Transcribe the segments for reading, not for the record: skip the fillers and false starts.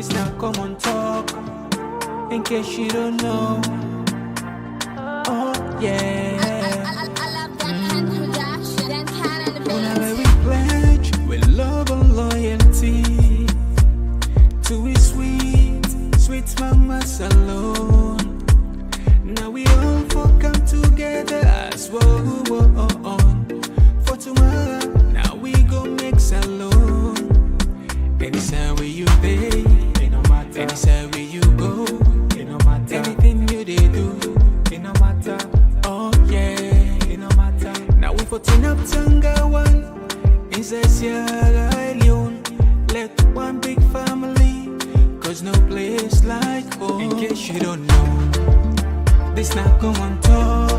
This not Komon-Tok, in case you don't know. Oh yeah. Whenever we pledge with love and loyalty to his sweet, sweet mamas alone. Now we all for come together as one. For tomorrow, now we go make alone. Anytime where you day, it no matter. Anytime where you go, it no matter. Anything you they do, it no matter. Oh yeah, it no matter. Now we for turn up Tanga one inside Sierra Leone. Let one big family, cause no place like home. In case you don't know, this not Komon-Tok.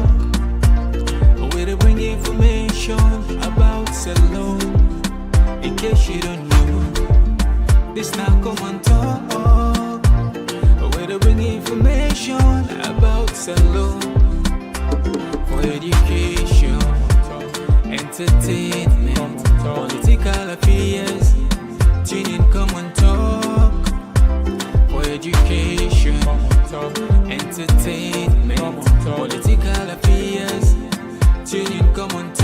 Where they bring information about Salone. In case you don't know, this not Komon-Tok. Where they bring information about Salone. For education, entertainment, political affairs. Tune in Komon-Tok. For education, entertainment, political affairs. Tune in Komon-Tok.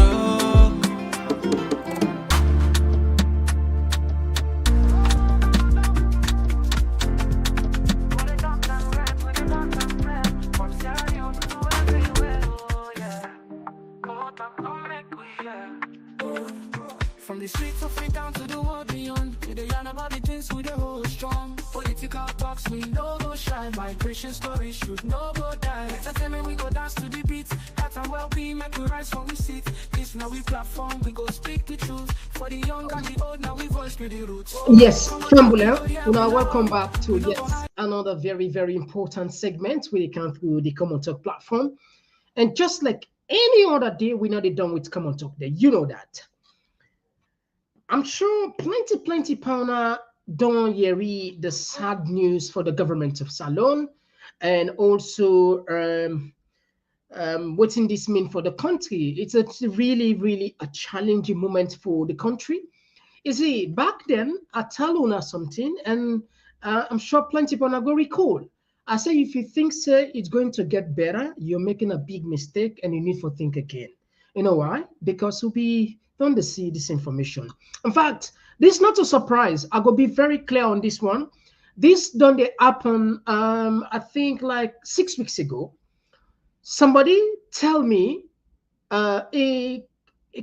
From the streets of Freetown to the world beyond, we dey yarn about the things we dey hold strong. Political talks, we no go shy. Migration stories should no go die. Entertainment, we go dance to the beat. Health and well-being, make we rise from we seat. This now we platform, we go speak the truth. For the young and the old, now we voice with the roots. Yes, Fambula, now welcome back to another very, very important segment where you come through the Komon-Tok platform. And just like any other day, we're not done with Komon-Tok there. You know that. I'm sure plenty pounder don't hear the sad news for the government of Salone, and also what's in this mean for the country. It's a really a challenging moment for the country. You see, back then I tell you something, and I'm sure plenty pounder go recall. I say if you think it's going to get better, you're making a big mistake, and you need to think again. You know why? Because we don't see this information. In fact, this is not a surprise. I go be very clear on this one. This don't happen. I think like 6 weeks ago. Somebody tell me, it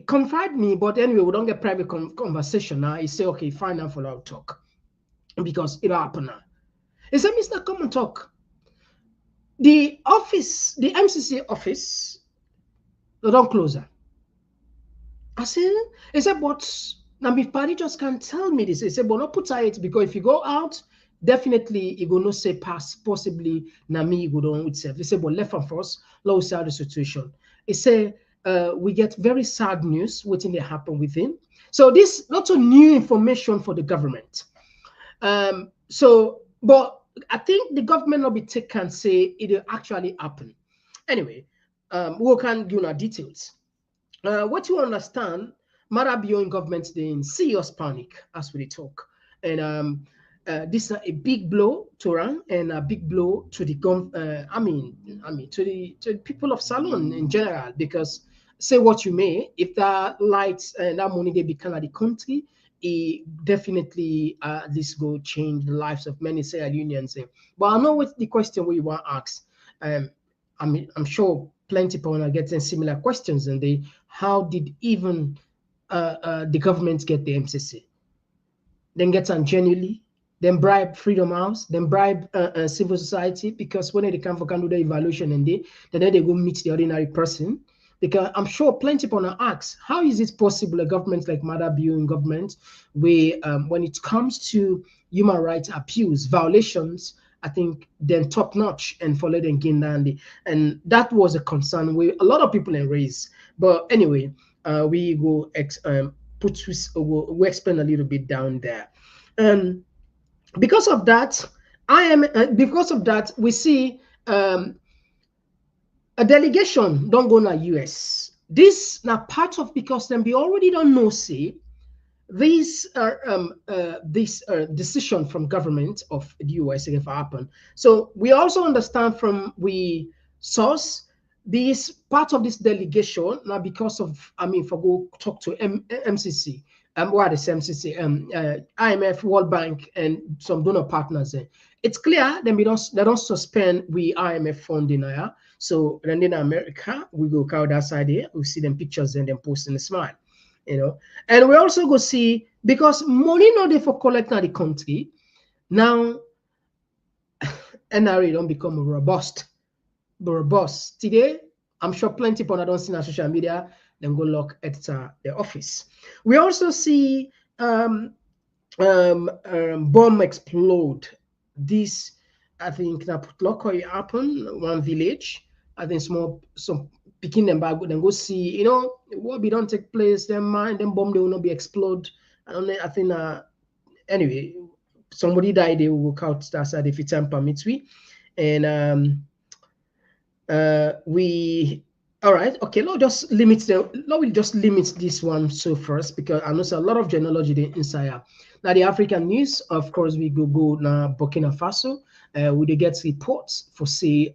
confide me, but anyway, we don't get private conversation now. He say, okay, fine now for our talk, because it happen now. He said, Mr. Komon-Tok, the office, the MCC office, they don't close her. I said, he said, but now my party just can't tell me this. He said, but not put it, because if you go out, definitely you go not say pass, possibly na me you go down with self. He said, but left and first, let's see the situation. He said, we get very sad news waiting to happen within. So this not a new information for the government. But I think the government not be take and say it will actually happen. Anyway, we can give our details. What you understand, Maada Bio in government they in serious panic as we talk, and this is a big blow to Rang and a big blow to the to the people of Salone in general, because say what you may, if that lights and that money they become at the country, it definitely this go change the lives of many Sierra Leoneans. But I know what the question we want to ask. I'm sure plenty people are getting similar questions, and how did even the government get the MCC? Then get on genuinely, then bribe Freedom House, then bribe civil society, because when they come for can do the evaluation and then they go meet the ordinary person. Because I'm sure plenty people ask, how is it possible a government like Maada Bio in government, where when it comes to human rights abuse, violations, I think then top notch and follow them again down. And that was a concern where a lot of people raised. But anyway, we go we explain a little bit down there. Because of that, we see a delegation don't go to US. This now part of, because them we already don't know, say this decision from government of the US if happen. So we also understand from we source this part of this delegation now because of for go talk to MCC what is MCC IMF, World Bank, and some donor partners. It's clear then they don't suspend we IMF funding now. So then in America we go out that side here, we see them pictures and then post in the smile. And we also go see because money not there for collecting the country now. NRA don't become robust today. I'm sure plenty people don't see on social media then go lock at the office. We also see bomb explode. This I think now put lock happen one village. I think some picking them back, then go see, what we don't take place, then mine, then bomb, they will not be explode. I think, anyway, somebody died, they will work out that side if it time permits we. And all right, okay, we'll just limit this one so first, because I know a lot of genealogy there inside here. Now the African news, of course, we go now Burkina Faso. We get reports for say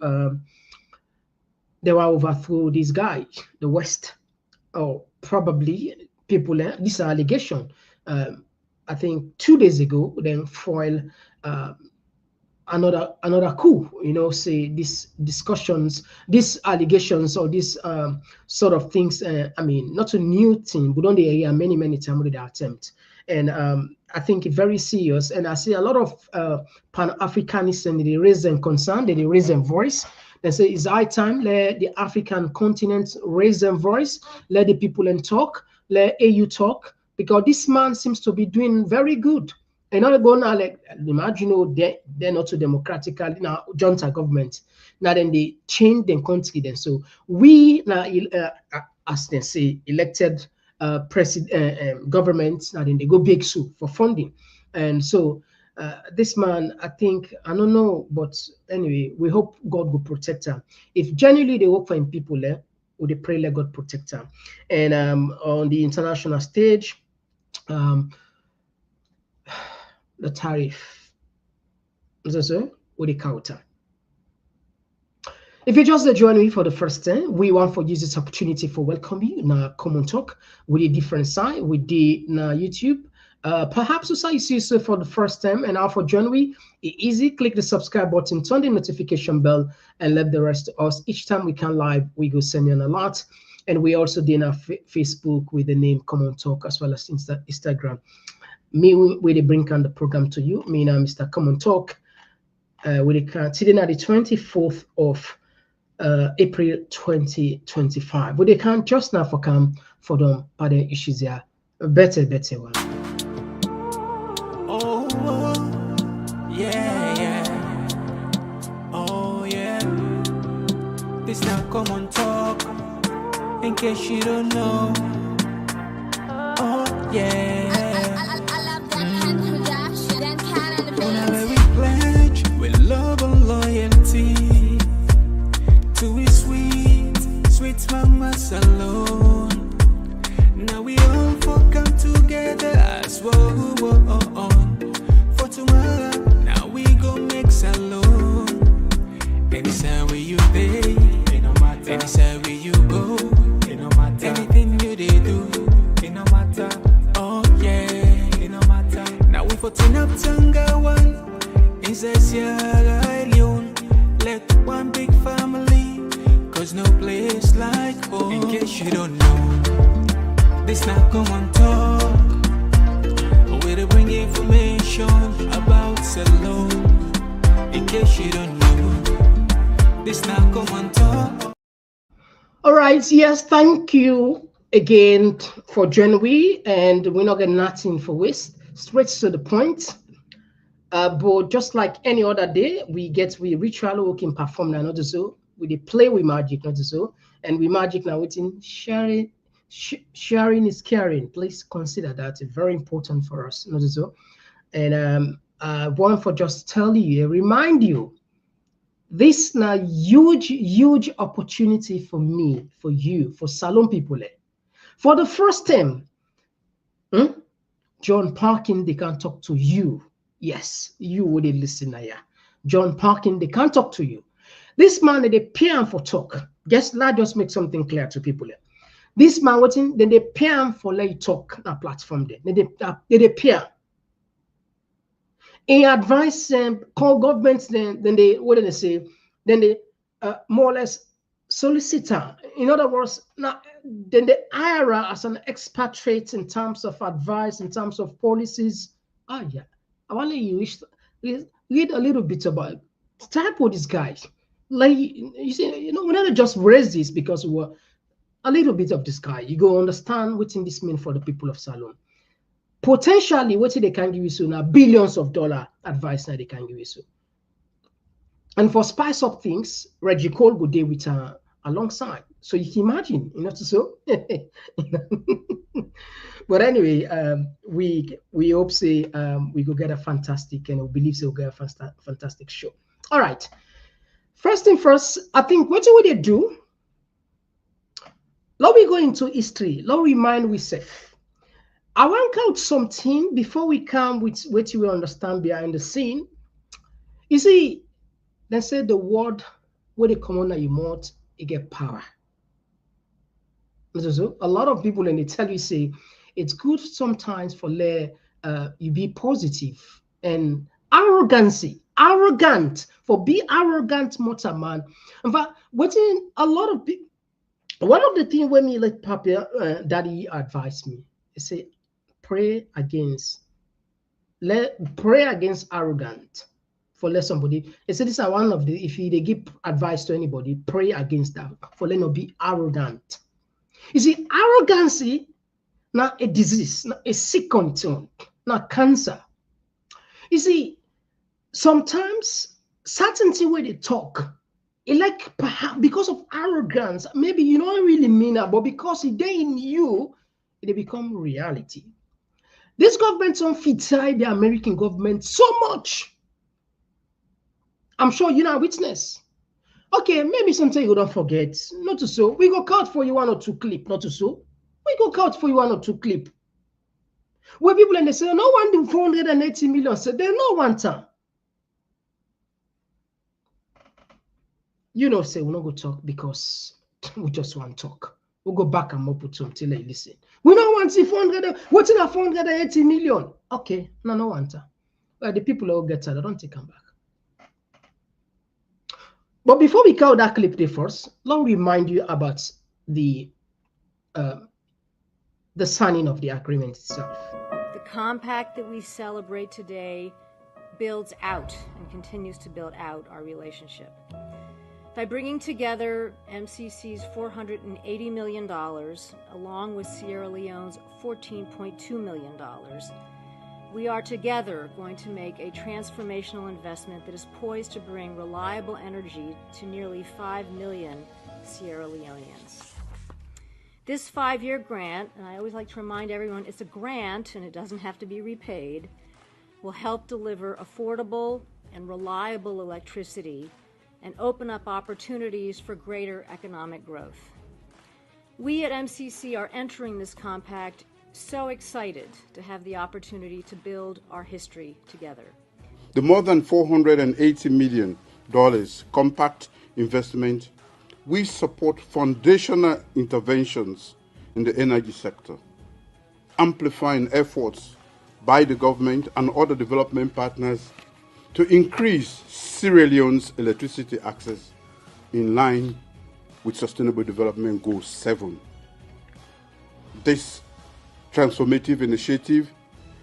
they were overthrow this guy, the West, or probably people. This allegation. I think 2 days ago, then foil another coup. Say these discussions, these allegations, or these sort of things. Not a new thing, but on the area many times with the attempt, and I think it's very serious. And I see a lot of Pan-Africanists and they raise them concern, they raise their voice. They say it's high time let the African continent raise their voice, let the people and talk, let AU talk, because this man seems to be doing very good. And not going now like imagine they're not so democratically now junta government. Now then they change their country then. So we now as they say elected president government now then they go big soup for funding. And so this man, I think, I don't know, but anyway, we hope God will protect him. If genuinely they work for him people there, would they pray let God protect him? And on the international stage, the tariff, so with the counter. If you just join me for the first time, we want to use this opportunity for welcome you now Komon-Tok with a different side with the YouTube. Perhaps you see so for the first time and now for January, easy click the subscribe button, turn the notification bell, and let the rest of us. Each time we can live, we go send you an alert. And we also did our Facebook with the name Komon-Tok as well as Instagram. Me we bring on the program to you. Me now Mr. Komon-Tok. We can today now the 24th of April 2025. We can just now for come for them by the issues here. Better one. This now Komon-Tok, in case you don't know. Oh yeah. Whenever we pledge with love and loyalty to his sweet mama alone. Now we all for come together as one. For tomorrow, now we go make salon. Anytime where you pay, anytime where you go, anything you they do, it no matter. Oh yeah, it no matter. Now we for turn up Tanga one, inside Sierra Leone. Let one big family, cause no place like home. In case you don't know, this now Komon-Tok. Where to bring information about Salon. In case you don't know, this now Komon-Tok. All right, yes, thank you again for January, and we're not getting nothing for waste, straight to the point. But just like any other day, we ritual we can perform now, not so. We play with magic, not so, and we magic now within sharing. Sharing is caring. Please consider that it's very important for us, not so. And I want for just tell you, remind you. This now huge opportunity for me, for you, for Salon people. For the first time, John Parkin, they can't talk to you. Yes, you would listen here. John Parkin, they can't talk to you. This man, they pay him for talk. Let's just make something clear to people here. This man, then they pay him for let talk on a platform there. They pay him. In advice, call governments, then they, what do they say? Then they more or less solicitor. In other words, now then the IRA as an expatriate in terms of advice, in terms of policies. Ah, yeah. I want you read a little bit about type of this guy. Like you see, we never just raise this because we were a little bit of this guy. You go understand what this means for the people of Salon. Potentially, what they can give you soon now, billions of dollars advice that they can give you soon. And for spice up things, Reggie Cole would deal with her alongside. So you can imagine, so. But anyway, we hope say we go get a fantastic, and we believe we'll get a fantastic show. All right. First thing first, I think what would they do? Let me go into history. Let me remind we safe. I want out something before we come with what you will understand behind the scene. You see, they say the word where they come on that you want, you get power. So a lot of people, and they tell you, say, it's good sometimes for you be positive and arrogant, for be arrogant, motor man. In fact, what's a lot of people, one of the things when me let Papa Daddy advise me, he say, pray against arrogant. For let somebody, he said this is one of the, if they give advice to anybody, pray against that, for let not be arrogant. You see, arrogancy, not a disease, not a sick condition, not cancer. You see, sometimes certainty where they talk, it like perhaps because of arrogance, maybe you don't really mean that, but because it they in you, it become reality. This government don't fit the American government so much. I'm sure you know witness. Okay, maybe something you don't forget. Not to so. We go count for you 1 or 2 clip, not to so. We go count for you 1 or 2 clip. Where people and they say, no one do 480 million. So they no one time. You know, say we not go talk because we just want to talk. We'll go back and up with some till they listen. We don't want to see 400. What's in a 480 million? Okay, no one time. Well, the people will get tired. I don't take them back. But before we count that clip there first, let me remind you about the signing of the agreement itself. The compact that we celebrate today builds out and continues to build out our relationship. By bringing together MCC's $480 million along with Sierra Leone's $14.2 million, we are together going to make a transformational investment that is poised to bring reliable energy to nearly 5 million Sierra Leoneans. This 5-year grant, and I always like to remind everyone it's a grant and it doesn't have to be repaid, will help deliver affordable and reliable electricity and open up opportunities for greater economic growth. We at MCC are entering this compact so excited to have the opportunity to build our history together. The more than $480 million compact investment, we support foundational interventions in the energy sector, amplifying efforts by the government and other development partners to increase Sierra Leone's electricity access in line with Sustainable Development Goal 7. This transformative initiative,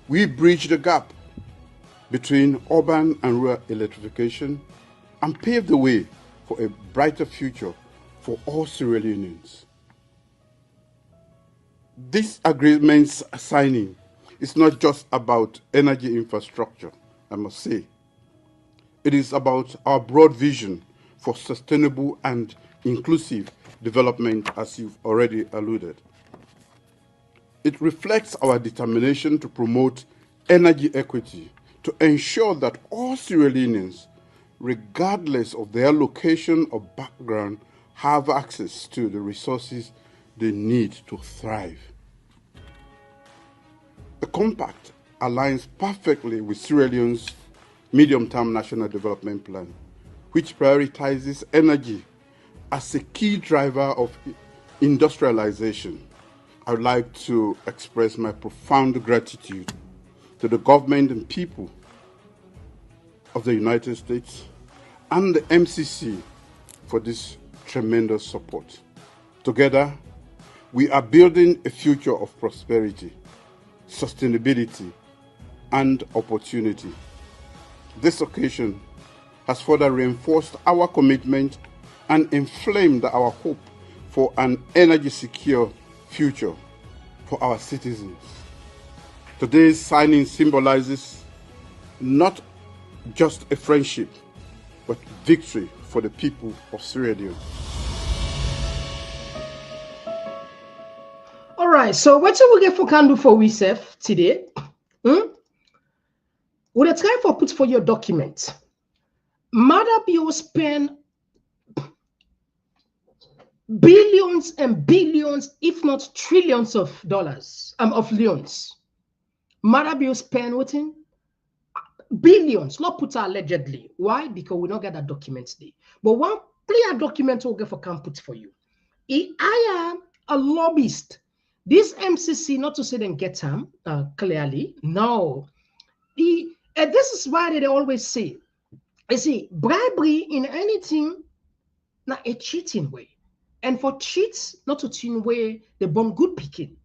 we bridge the gap between urban and rural electrification and pave the way for a brighter future for all Sierra Leoneans. This agreement's signing is not just about energy infrastructure, I must say. It is about our broad vision for sustainable and inclusive development, as you've already alluded. It reflects our determination to promote energy equity, to ensure that all Sierra Leoneans, regardless of their location or background, have access to the resources they need to thrive. The compact aligns perfectly with Sierra Leone's medium-term national development plan, which prioritizes energy as a key driver of industrialization. I would like to express my profound gratitude to the government and people of the United States and the MCC for this tremendous support. Together, we are building a future of prosperity, sustainability, and opportunity. This occasion has further reinforced our commitment and inflamed our hope for an energy-secure future for our citizens. Today's signing symbolizes not just a friendship, but victory for the people of Sierra Leone. All right, so what do we get for can do for we today? With a time for put for your document, Maada Bio spend billions and billions, if not trillions of dollars, of leons. Maada Bio spend within billions, not put allegedly. Why? Because we don't get that document today. But one clear document we'll get for can put for you. I am a lobbyist. This MCC, not to say them get him clearly. No. This is why they always say, you see, bribery in anything, not a cheating way. And for cheats, not a cheating way, they born good picking.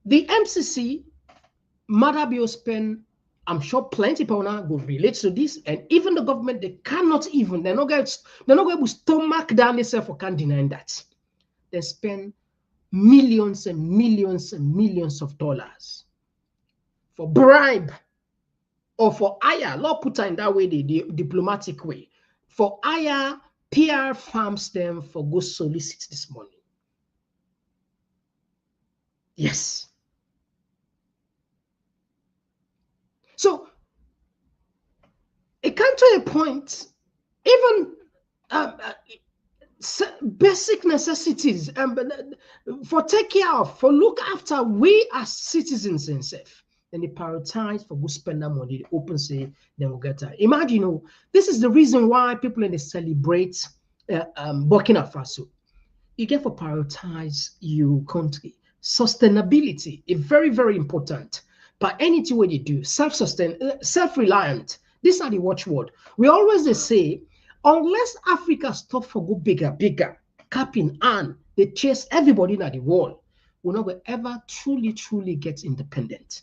The MCC, Maada Bio spend, I'm sure plenty of people will relate to this, and even the government, they cannot even, they're not going to stomach down themselves for can't deny that. They spend millions and millions and millions of dollars for bribe or for hire, not put in that way, the diplomatic way, for hire PR farms them for go solicit this money. Yes. So it comes to a point, even basic necessities for take care of, for look after, we as citizens and safe. Then they prioritize for good spend that money, they open say, then we'll get that. Imagine, this is the reason why people in they celebrate Burkina Faso. You get for prioritize your country. Sustainability is very, very important. But anything what you do, self-reliant, these are the watchword. We always say, unless Africa stop for go bigger, cap in hand, they chase everybody in the world, we're not going to ever truly get independent.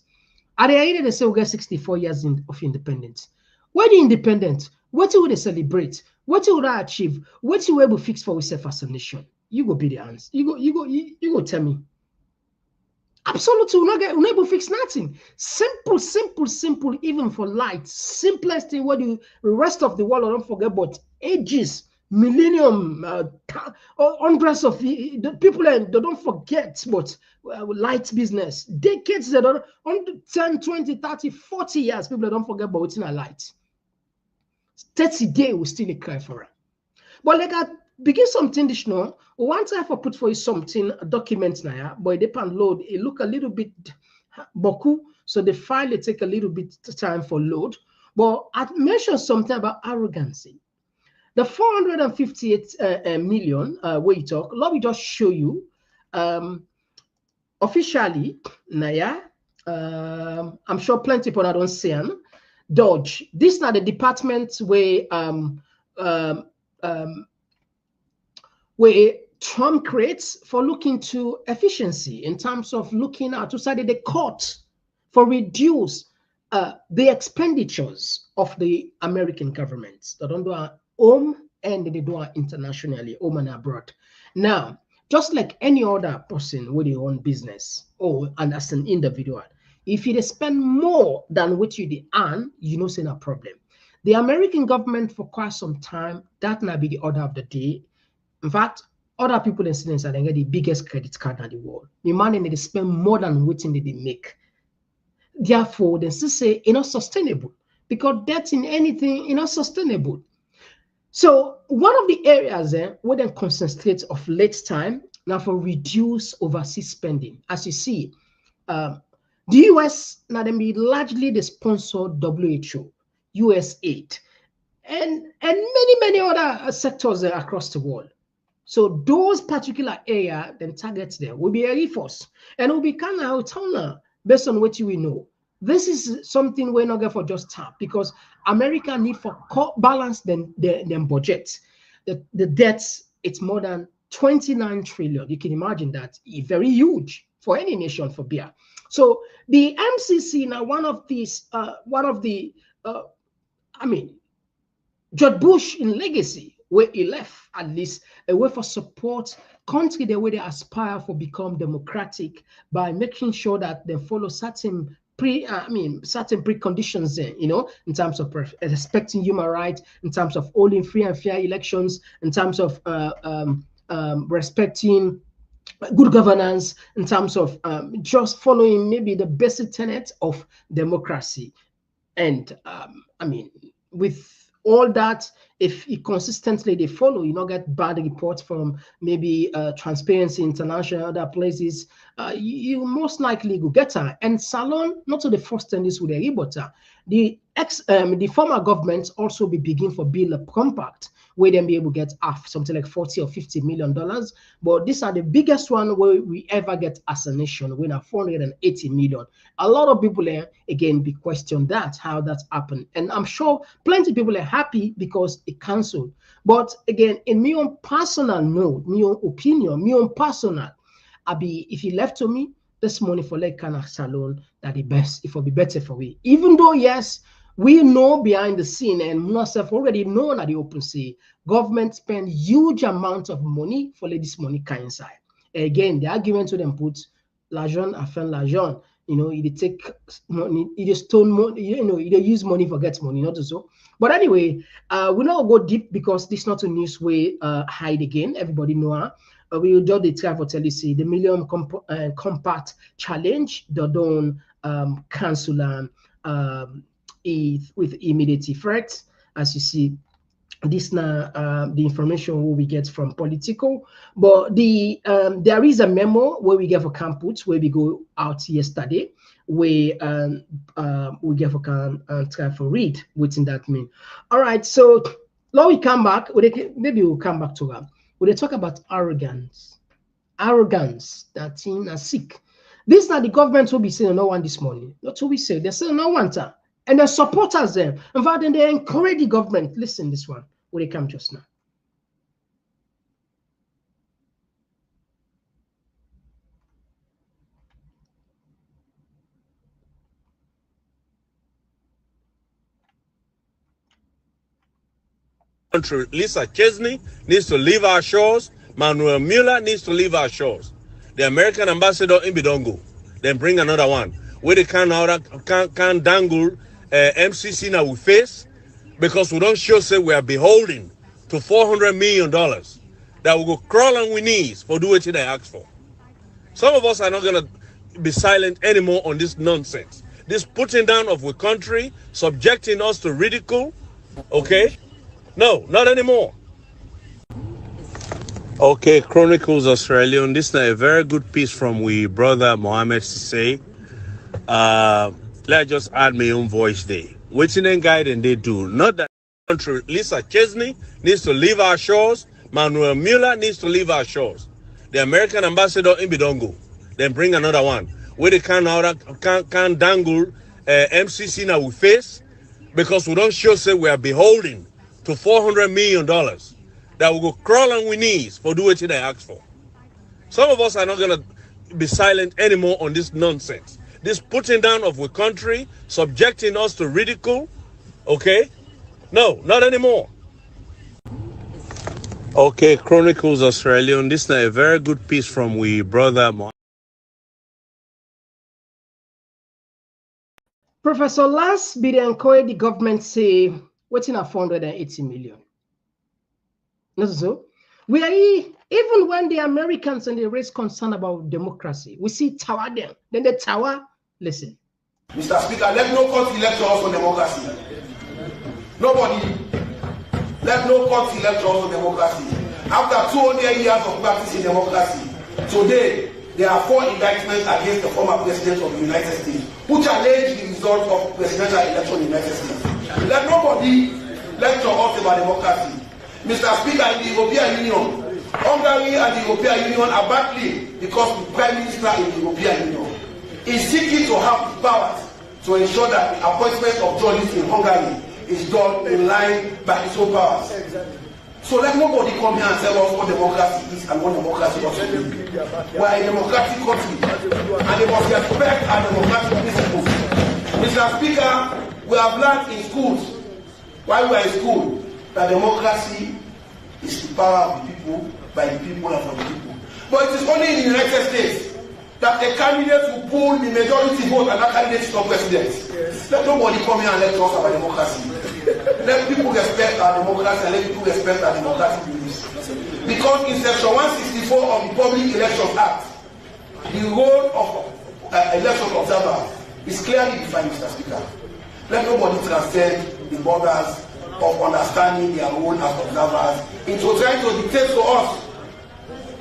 At the end, they say we get 64 years of independence. Where the independent? What will they celebrate? What will they achieve? What will we able fix for ourselves as a nation? You go be the answer. You go tell me. Absolutely, we're not able to fix nothing. Simple, even for light. Simplest thing what the rest of the world don't forget about ages, millennium, hundreds of the people, they don't forget about light business. Decades, they don't, 10, 20, 30, 40 years, people don't forget about what's in a light. 30 days, we still cry for it. But like I begin something additional. Once I have put for you something, a document now, but it depend load, it look a little bit boku, so the file it take a little bit time for load. But I mentioned something about arrogancy. The 458 million where you talk, let me just show you officially, Naya. I'm sure plenty people don't see them. Dodge. These are the departments where Trump creates for looking to efficiency in terms of looking at to say that the court for reduce the expenditures of the American government. They don't do our home and they do our internationally, home and abroad. Now, just like any other person with their own business and as an individual, if you spend more than what you earn, you know, it's a problem. The American government for quite some time, that might be the order of the day. In fact, other people in students are get the biggest credit card in the world. The money they spend more than what they make. Therefore, they still say it's not sustainable because debt in anything is not sustainable. So one of the areas where they concentrate of late time now for reduce overseas spending. As you see, The US now them be largely the sponsor WHO, USAID, and many other sectors across the world. So those particular area then targets there will be a reforce and will be kind of out based on what we know. This is something we're not going for just tap because America need for balance them budget. The debts, it's more than 29 trillion. You can imagine that very huge for any nation for beer. So the MCC now one of the George Bush in legacy where he left at least a way for support country the way they aspire for become democratic by making sure that they follow certain preconditions there, in terms of respecting human rights, in terms of holding free and fair elections, in terms of respecting good governance, in terms of just following maybe the basic tenets of democracy. And with all that, if it consistently they follow, you not get bad reports from maybe Transparency International, other places, you most likely go get her. And Salon, not to the first time this with a rebuttal. The former government also be begin for build a compact where then be able to get something like $40 or $50 million. But these are the biggest one where we ever get as a nation, we have 480 million. A lot of people again be question that, how that happened. And I'm sure plenty of people are happy because it canceled. But again, in my own personal note, my own opinion, my own personal, if you left to me, this money for like kind of salon that the best, it will be better for we. Even though, yes, we know behind the scene and myself already know at the open sea, government spend huge amount of money for let this money come inside. Again, the argument to them put l'argent afin l'argent, it take money, it is stone money, it use money for get money, not so. But anyway, we not go deep because this not a news way hide again. Everybody know. We will do the try for tell you see the Millennium Compact Challenge, the don't cancel with immediate effect. As you see, this now the information we get from Politico, but there is a memo where we get for campus where we go out yesterday where we get for try for read what's in that mean. All right, so now we come back. Maybe we'll come back to that. When they talk about arrogance, that team are sick. This now the government will be saying no one this morning. That's what we say. They say no one time. And the supporters them. In fact, then they encourage the government. Listen, this one, where they come just now. Country, Lisa Chesney needs to leave our shores. Manuel Mueller needs to leave our shores. The American ambassador in Bidongo, then bring another one. Where they can dangle MCC now we face because we don't show say we are beholden to $400 million that will go crawl on we knees for do what they ask for. Some of us are not going to be silent anymore on this nonsense. This putting down of our country, subjecting us to ridicule, okay? No, not anymore. Okay, Chronicles Australian. This is a very good piece from we brother Mohammed Sissay. Let's just add my own voice there. What's in the guide and they do? Not that country. Lisa Chesney needs to leave our shores. Manuel Mueller needs to leave our shores. The American ambassador in Bidongo, then bring another one. Where they can dangle MCC now we face because we don't show say we are beholden to $400 million that will go crawl on we knees for do what they ask for. Some of us are not going to be silent anymore on this nonsense. This putting down of our country, subjecting us to ridicule, okay? No, not anymore. Okay, Chronicles Australian. This is a very good piece from we brother. Professor Lance Bidencoy, the government say, what's in a 480 million? Not so. We are even when the Americans and they raise concern about democracy, we see tower them. Then the tower, listen. Mr. Speaker, let no court elect us on democracy. Nobody. Let no court elect us on democracy. After 200 years of practicing democracy, today there are 4 indictments against the former president of the United States who challenged the result of presidential election in the United States. Let nobody lecture us about democracy. Mr. Speaker, in the European Union, Hungary and the European Union are battling because the Prime Minister in the European Union is seeking to have the powers to ensure that the appointment of judges in Hungary is done in line by its own powers. So let nobody come here and tell us what democracy is and what democracy doesn't mean. We are a democratic country and they must respect our democratic principles. Mr. Speaker, we have learned in schools, while we are in school, that democracy is the power of the people, by the people and for the people. But it is only in the United States that a candidate will pull the majority vote and that candidate is not president. Yes. Let nobody come here and lecture us about democracy. Let people respect our democracy and let people respect our democratic beliefs. Because in section 164 of the Public Elections Act, the role of election observer is clearly defined, Mr. Speaker. Let nobody transcend the borders of understanding their role as observers into trying to dictate to us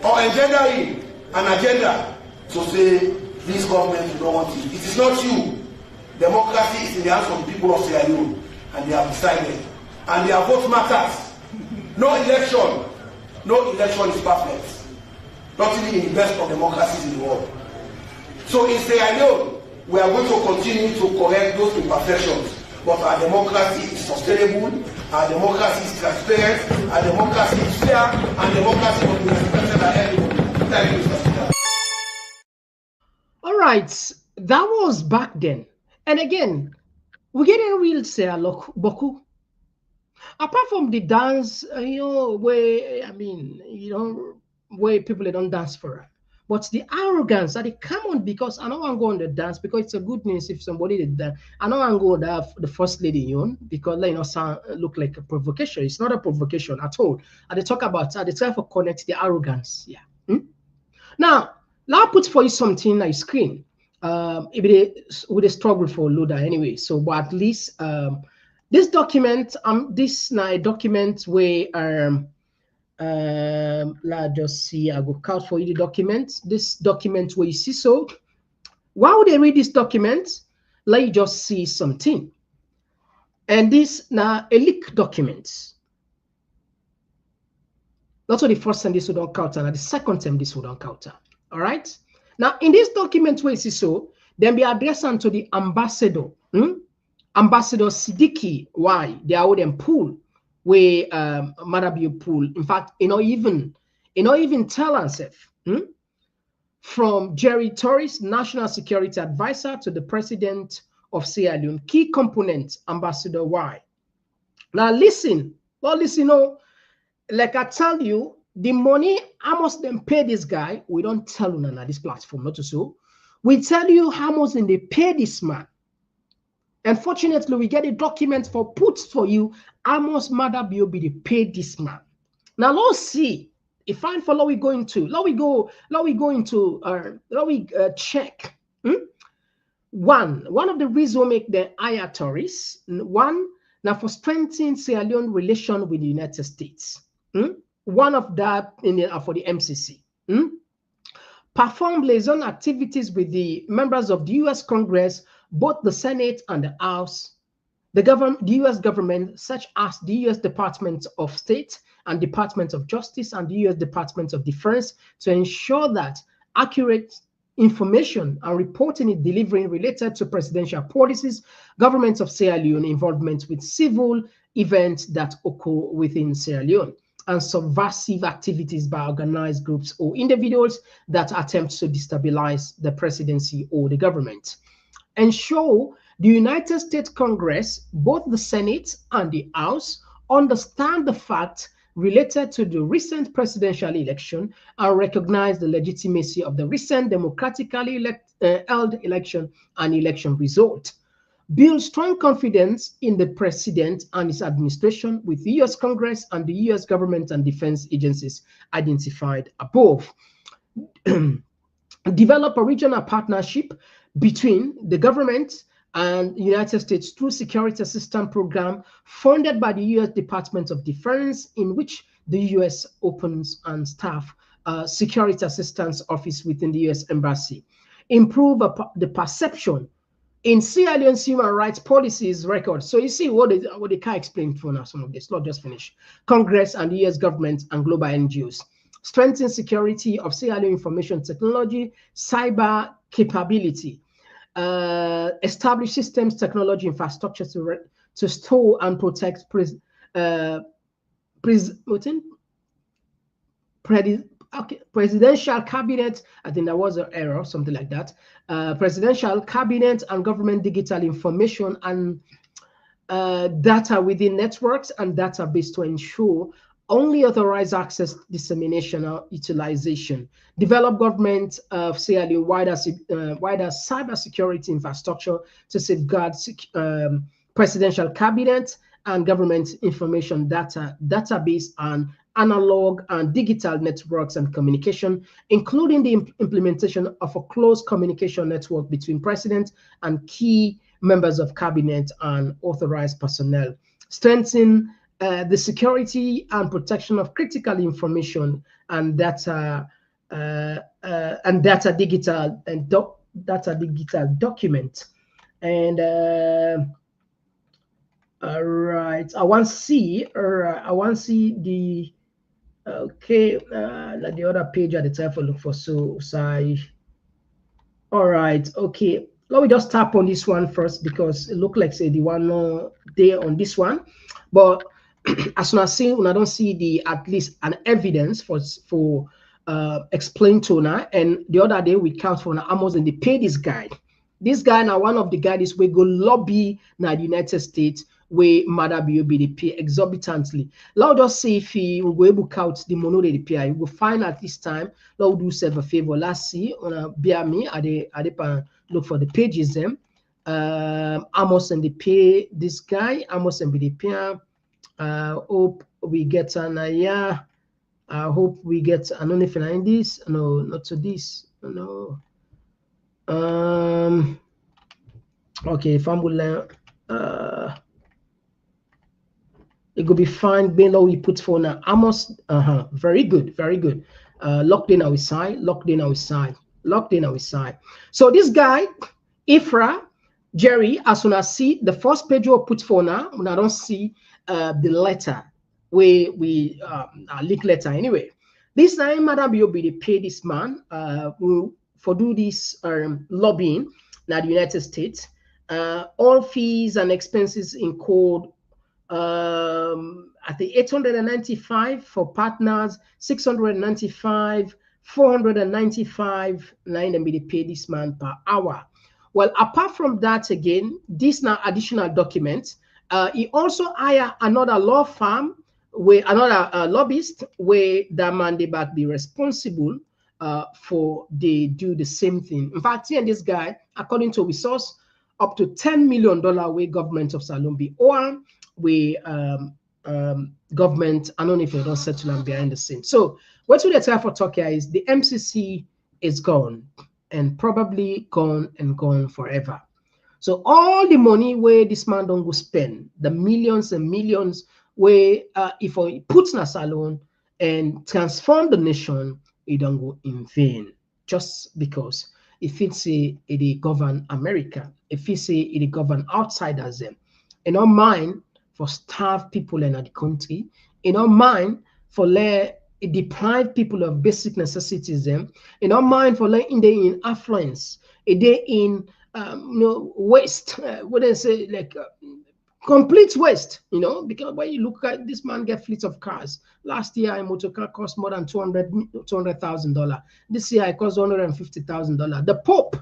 or engendering an agenda to say this government do not want it. It is not you. Democracy is in the hands of the people of Sierra Leone, and they have decided. And their vote matters. No election is perfect. Not even in the best of democracies in the world. So in Sierra Leone, we are going to continue to correct those imperfections. But our democracy is sustainable, our democracy is transparent, our democracy is fair, and democracy will be respected by everybody. Thank you, Mr. Speaker. All right, that was back then. And again, we get a real say Boku. Apart from the dance, where people don't dance for her. But the arrogance that it come on, because I don't want to go on the dance because it's a good news if somebody did that. I don't want to go there the first lady because sound look like a provocation. It's not a provocation at all. And they talk about they try to connect the arrogance. Yeah. Now I'll put for you something on your screen. With a struggle for loader anyway. So, but at least this document, this now a document where let's just see. I go count for you the document. This document where you see. So, while they read this document, let you just see something. And this now a leak document. Not only the first time this would not count, and the second time this would not count. All right. Now, in this document where you see so, then be addressed to the ambassador, Ambassador Siddiqui. Why they are them pool where Maada Bio pool. In fact, even tell ourselves from Jerry Torres, National Security Advisor, to the President of Sierra Leone, key component, Ambassador Y. Now listen, like I tell you, the money how much them pay this guy, we don't tell you on this platform, not so. We tell you how much they pay this man. Unfortunately, we get a document for put for you how much Maada Bio be pay this man. Now let's see. If I follow we go into, let we check. One of the reasons we make the higher tourists, one now for strengthening Sierra Leone relation with the United States. One of that for the MCC. Perform liaison activities with the members of the U.S. Congress, both the Senate and the House, the U.S. government, such as the U.S. Department of State and Department of Justice and the U.S. Department of Defense, to ensure that accurate information and reporting is delivering related to presidential policies, governments of Sierra Leone involvement with civil events that occur within Sierra Leone, and subversive activities by organized groups or individuals that attempt to destabilize the presidency or the government. Ensure the United States Congress, both the Senate and the House, understand the facts related to the recent presidential election and recognize the legitimacy of the recent democratically held election and election result. Build strong confidence in the president and his administration with the U.S. Congress and the U.S. government and defense agencies identified above. Develop a regional partnership between the government and the United States through security assistance program funded by the U.S. Department of Defense, in which the U.S. opens and staff security assistance office within the U.S. Embassy, improve the perception in Sierra Leone's human rights policies record. So you see what they can't explain for now, some of this. Not just finish. Congress and the U.S. government and global NGOs. Strengthen security of Sierra Leone information technology, cyber capability. Establish systems technology infrastructure to store and protect presidential cabinet. I think that was an error, something like that. Presidential cabinet and government digital information and data within networks and database to ensure only authorized access, dissemination, or utilization. Develop government of Sierra Leone wider cybersecurity infrastructure to safeguard presidential cabinet and government information database and analog and digital networks and communication, including the implementation of a close communication network between president and key members of cabinet and authorized personnel. Strengthen the security and protection of critical information and data digital document. And all right, I want to see the okay, the other page at the top for look for so sorry. All right, okay. Let me just tap on this one first because it looked like say the one there on this one, but as soon as I don't see the at least an evidence for explain toner, and the other day we count for Amazon they pay this guy. This guy now one of the guys we go lobby na the United States where Maada Bio be the pay exorbitantly. Let us see if he will go able to count the money they pay. We will find at this time. Let do self a favor. Let's see on a bear me at the look for the pages them. Amos and the pay this guy. Amos and be the pay. Hope we get an yeah. I hope we get an only find this. No, not to this. No. Okay, if I'm gonna it could be fine. Below we put for now. Amos, very good, very good. Locked in our side, locked in our side, locked in our side. So this guy, Ifra, Jerry, as soon as see the first page we put for now, when I don't see the letter, we leak letter anyway. This time, Maada Bio be pay this man for do this lobbying in the United States. All fees and expenses incurred. At the 895 for partners, 695, 495, 9 be pay this man per hour. Well, apart from that, again, this now additional documents. He also hire another law firm where another lobbyist where that man they back be responsible for they do the same thing. In fact, here this guy, according to resource, up to $10 million where government of Salon be or we government, I don't know if they don't settle them behind the scene. So what we try for Turkey is the MCC is gone and probably gone forever. So all the money where this man don't go spend, the millions and millions where if he puts in a salon and transform the nation, it don't go in vain. Just because if it say it govern America, if it say it govern outsiders them, in our mind for starve people in the country, in our mind for let deprive people of basic necessities them, in our mind for letting they in affluence, a day in waste, what they say like complete waste, because when you look at this man get fleets of cars. Last year a motor car cost more than $200,000. This year it cost $150,000. The Pope,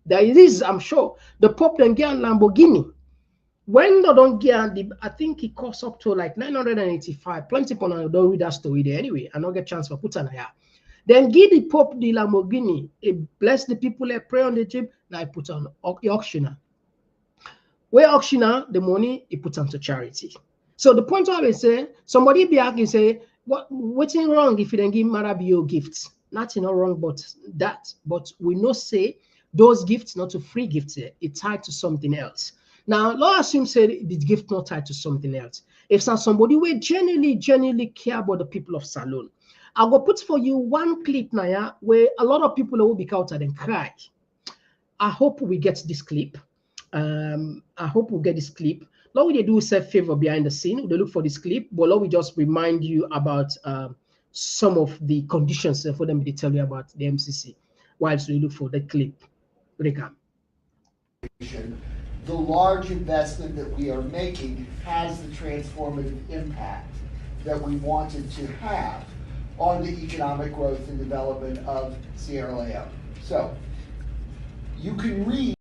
there it is, I'm sure. The Pope then get a Lamborghini. When they don't get the, I think it costs up to like 985. Plenty of people don't read that story there anyway. I don't get chance for put on here. Then give the Pope the Lamborghini. It bless the people that pray on the trip. Now I put on the auctioneer. Where auctioneer the money he put on to charity. So the point I always say, somebody be asking say, what's wrong if you don't give Maada Bio gifts? Nothing wrong but that. But we know say those gifts not to free gifts. It's tied to something else. Now, let's assume say the gift not tied to something else. If somebody will genuinely care about the people of Salon, I will put for you one clip now where a lot of people will be out and cry. I hope we get this clip. I hope we'll get this clip. Lord, we do say favor behind the scene. They look for this clip, but Lord, we just remind you about some of the conditions for them to tell you about the MCC whilst we look for the clip. The large investment that we are making has the transformative impact that we wanted to have on the economic growth and development of Sierra Leone. So you can read.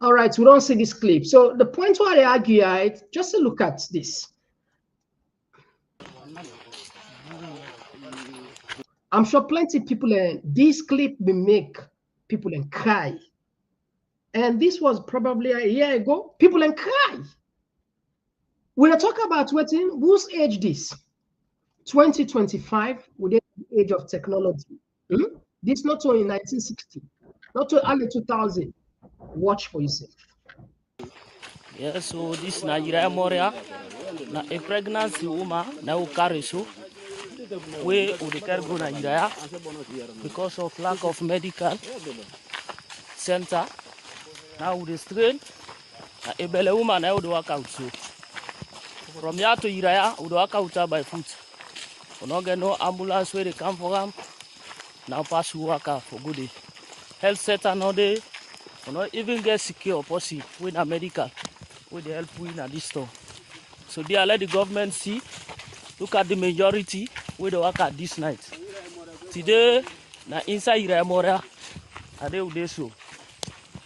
All right, we don't see this clip. So the point where I argue, just to look at this. I'm sure plenty of people in this clip will make people cry. And this was probably a year ago. People cry. When I talk about waiting, whose age this? 2025, with the age of technology. This not only in 1960, not only early 2000. Watch for yourself. Yeah, so this Nigeria Moria, na a pregnancy woman now carry so we would go Nigeria because of lack of medical center. Now with the strain, a belly woman now would work out so. From here to Iraya would work out by foot. We don't get no ambulance where they come for them. Now pass work out for good day. Health center no day. We not even get secure policy with a medical. With the help we in this store. So they let the government see, look at the majority with the work at this night. Today, na inside Ira Mora, and they would so.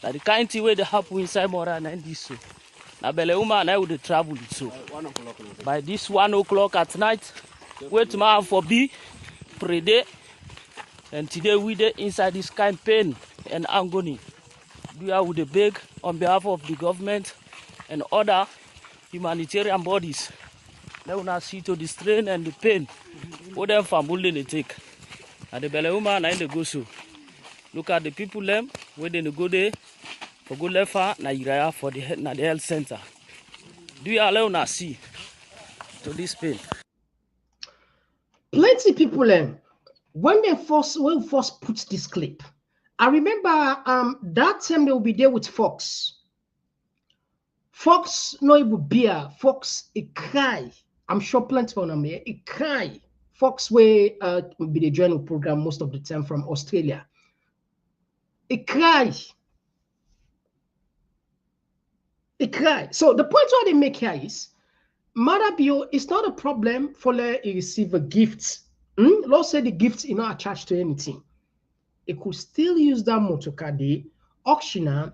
That the kind of way they happen inside Mora and this so. Na Beleuma and I would travel it so. By this 1 o'clock at night, wait man for B, pray day, and today we dey inside this kind pain and agony. We are with the beg on behalf of the government and other humanitarian bodies. They will not see to the strain and the pain. What them family they take. And the Beleuma and the go so. Look at the people them where they go there for go left Nigeria for the health center. Do you allow not see to this pain? Plenty people when they first put this clip. I remember that time they will be there with Fox. Fox no even beer. Fox it cry. I'm sure plenty of them here. It cry. Fox will be the journal program most of the time from Australia. It cry. It cry. So the point what they make here is Maada Bio is not a problem for them to receive a gift. Lord said the gift is not attached to anything. It could still use that motorcar day, auctioneer,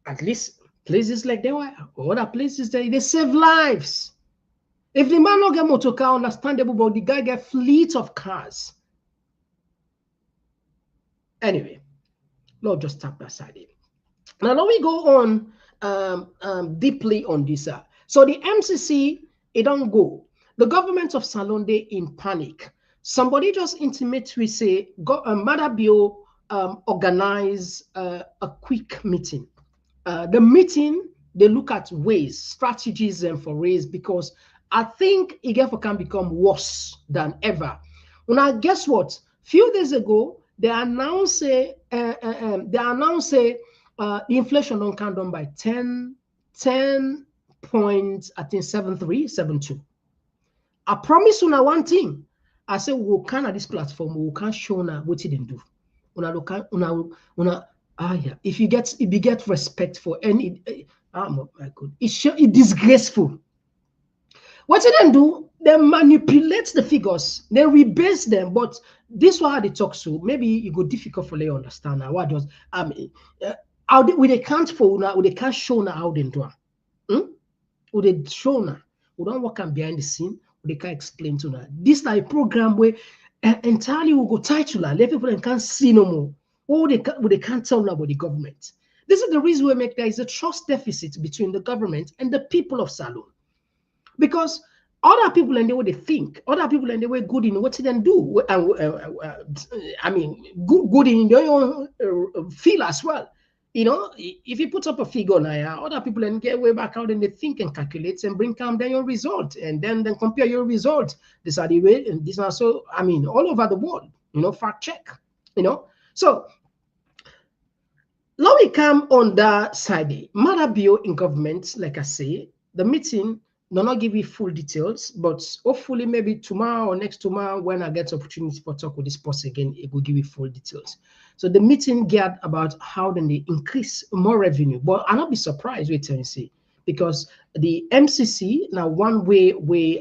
at least places like they were, or other places they save lives. If the man not get motorcar, understandable, but the guy get fleet of cars. Anyway, Lord just tap that side in. Now let me go on deeply on this. So the MCC, it don't go. The government of Salon they in panic. Somebody just intimate we say Maada Bio organize a quick meeting. The meeting, they look at ways, strategies for ways, because I think it can become worse than ever. Now, guess what? Few days ago, they announced the inflation don't count down by 10 points, I think 73.72. I promise you now one thing. I say we can at this platform, we can show now what it didn't do. If you get respect for any, oh my God, it's disgraceful. What they then do, they manipulate the figures, they rebase them. But this one they talk so maybe it go difficult for you to understand now. What does how they can't for now, they can't show now how they do. Would they show now? We don't work on behind the scene. They can't explain to now. This is a program where entirely will go titular. Let people can't see no more. Or they can't tell now about the government. This is the reason we make there is a trust deficit between the government and the people of Salon. Because other people and the way they think, other people and the way good in what they then do. I mean, good in their own feel as well. You know, if you put up a figure now, other people then get way back out and they think and calculate and bring down your result, and then compare your result. These are the way, and these are so, I mean, all over the world, you know, fact check, you know. So now we come on that side. Maada Bio in government, like I say, the meeting do not give you full details, but hopefully maybe tomorrow or next tomorrow, when I get opportunity for talk with this person again, it will give you full details. So the meeting get about how then they increase more revenue, but I'll not be surprised with see, because the MCC now one way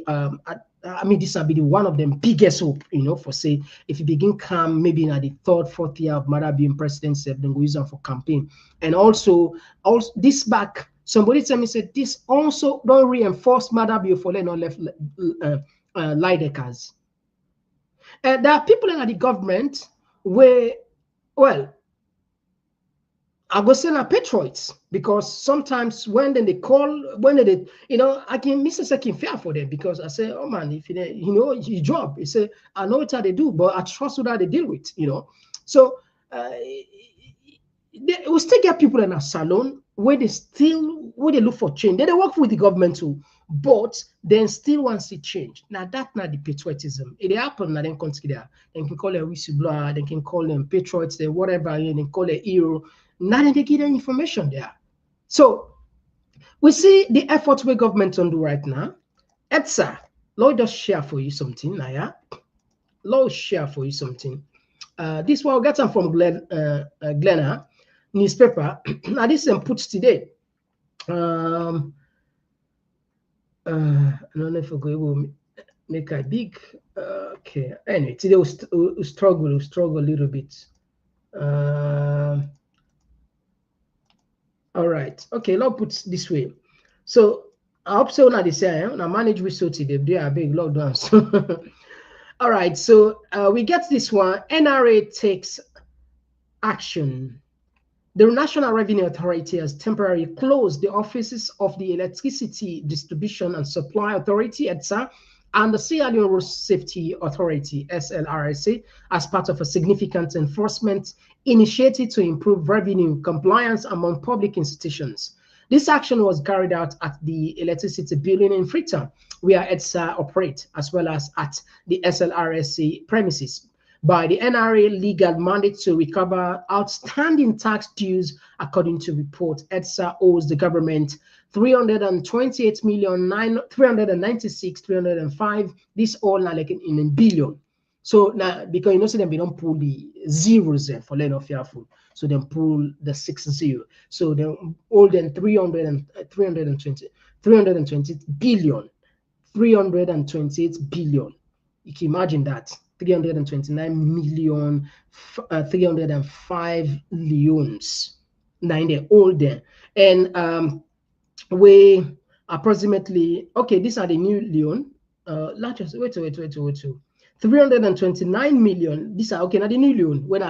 I mean, this will be one of them biggest hope, you know, for say, if you begin come maybe in the third, fourth year of Maada being presidency, then go use them for campaign. And also this back, somebody tell me, said, this also don't reinforce Maada Bio for letting on left Lidekers. There are people in the government where, well, I go say na patriots, because sometimes when they call, when they, you know, I can miss a second fear for them, because I say, oh man, if you know your job, you say, I know what they do, but I trust what they deal with, you know. So we still get people in a salon where they look for change. They work with the government too, but then still want to see change. Now that's not the patriotism. It happen, now then consider. They can call them whistleblower, they can call them patriots, they whatever, they can call them hero. Now then they give them information there. So we see the efforts where government on do right now. ETSA, Lord just share for you something, Naya. Lord share for you something. This one we got them from Glenna newspaper. Now this is put today. I don't know if we will make a big okay. Anyway, today we struggle a little bit. All right, okay, let's put this way. So I hope so now they say I manage research today. They are big lockdowns. All right, so we get this one. NRA takes action. The National Revenue Authority has temporarily closed the offices of the Electricity Distribution and Supply Authority, ETSA, and the Sierra Leone Road Safety Authority, SLRSA, as part of a significant enforcement initiative to improve revenue compliance among public institutions. This action was carried out at the electricity building in Freetown, where ETSA operates, as well as at the SLRSA premises, by the NRA legal mandate to recover outstanding tax dues. According to report, ETSA owes the government 328,396,305. This all now like in a billion. So now, because you know, so they don't pull the zeros there for letting off your food, so then pull the 60. So then all then 328 billion, 328 billion. You can imagine that. 329 million, 305 leones. Now in there, all there. And we approximately, okay, these are the new leon. Largest, wait. 329 million. These are okay. Now the new leon. When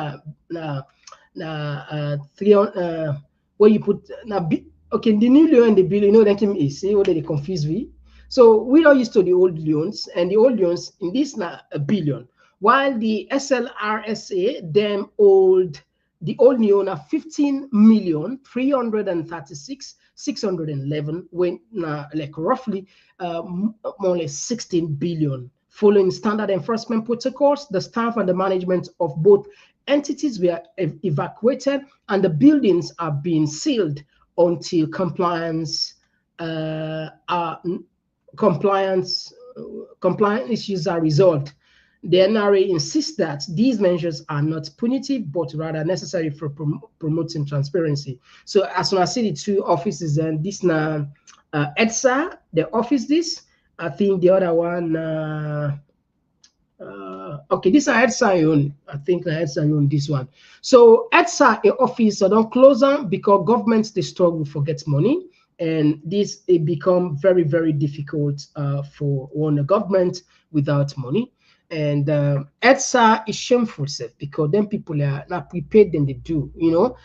where you put now, okay, the new leon and the billion, you know that can see what they confuse me. So we are used to the old leons, and the old leons in this now a billion. While the SLRSA, them old, the old leon are 15,336,611, when like roughly more or less 16 billion. Following standard enforcement protocols, the staff and the management of both entities were evacuated, and the buildings are being sealed until compliance issues are resolved. The NRA insists that these measures are not punitive, but rather necessary for promoting transparency. So as soon as I see the two offices, and this now ETSA, the office this, I think the other one, okay, this is ETSA own. I think ETSA own this one. So ETSA office, so don't close them because governments they struggle to get money. And this it become very, very difficult for one government without money. And ETSA is shameful, self, because then people are not prepared than they do. You know,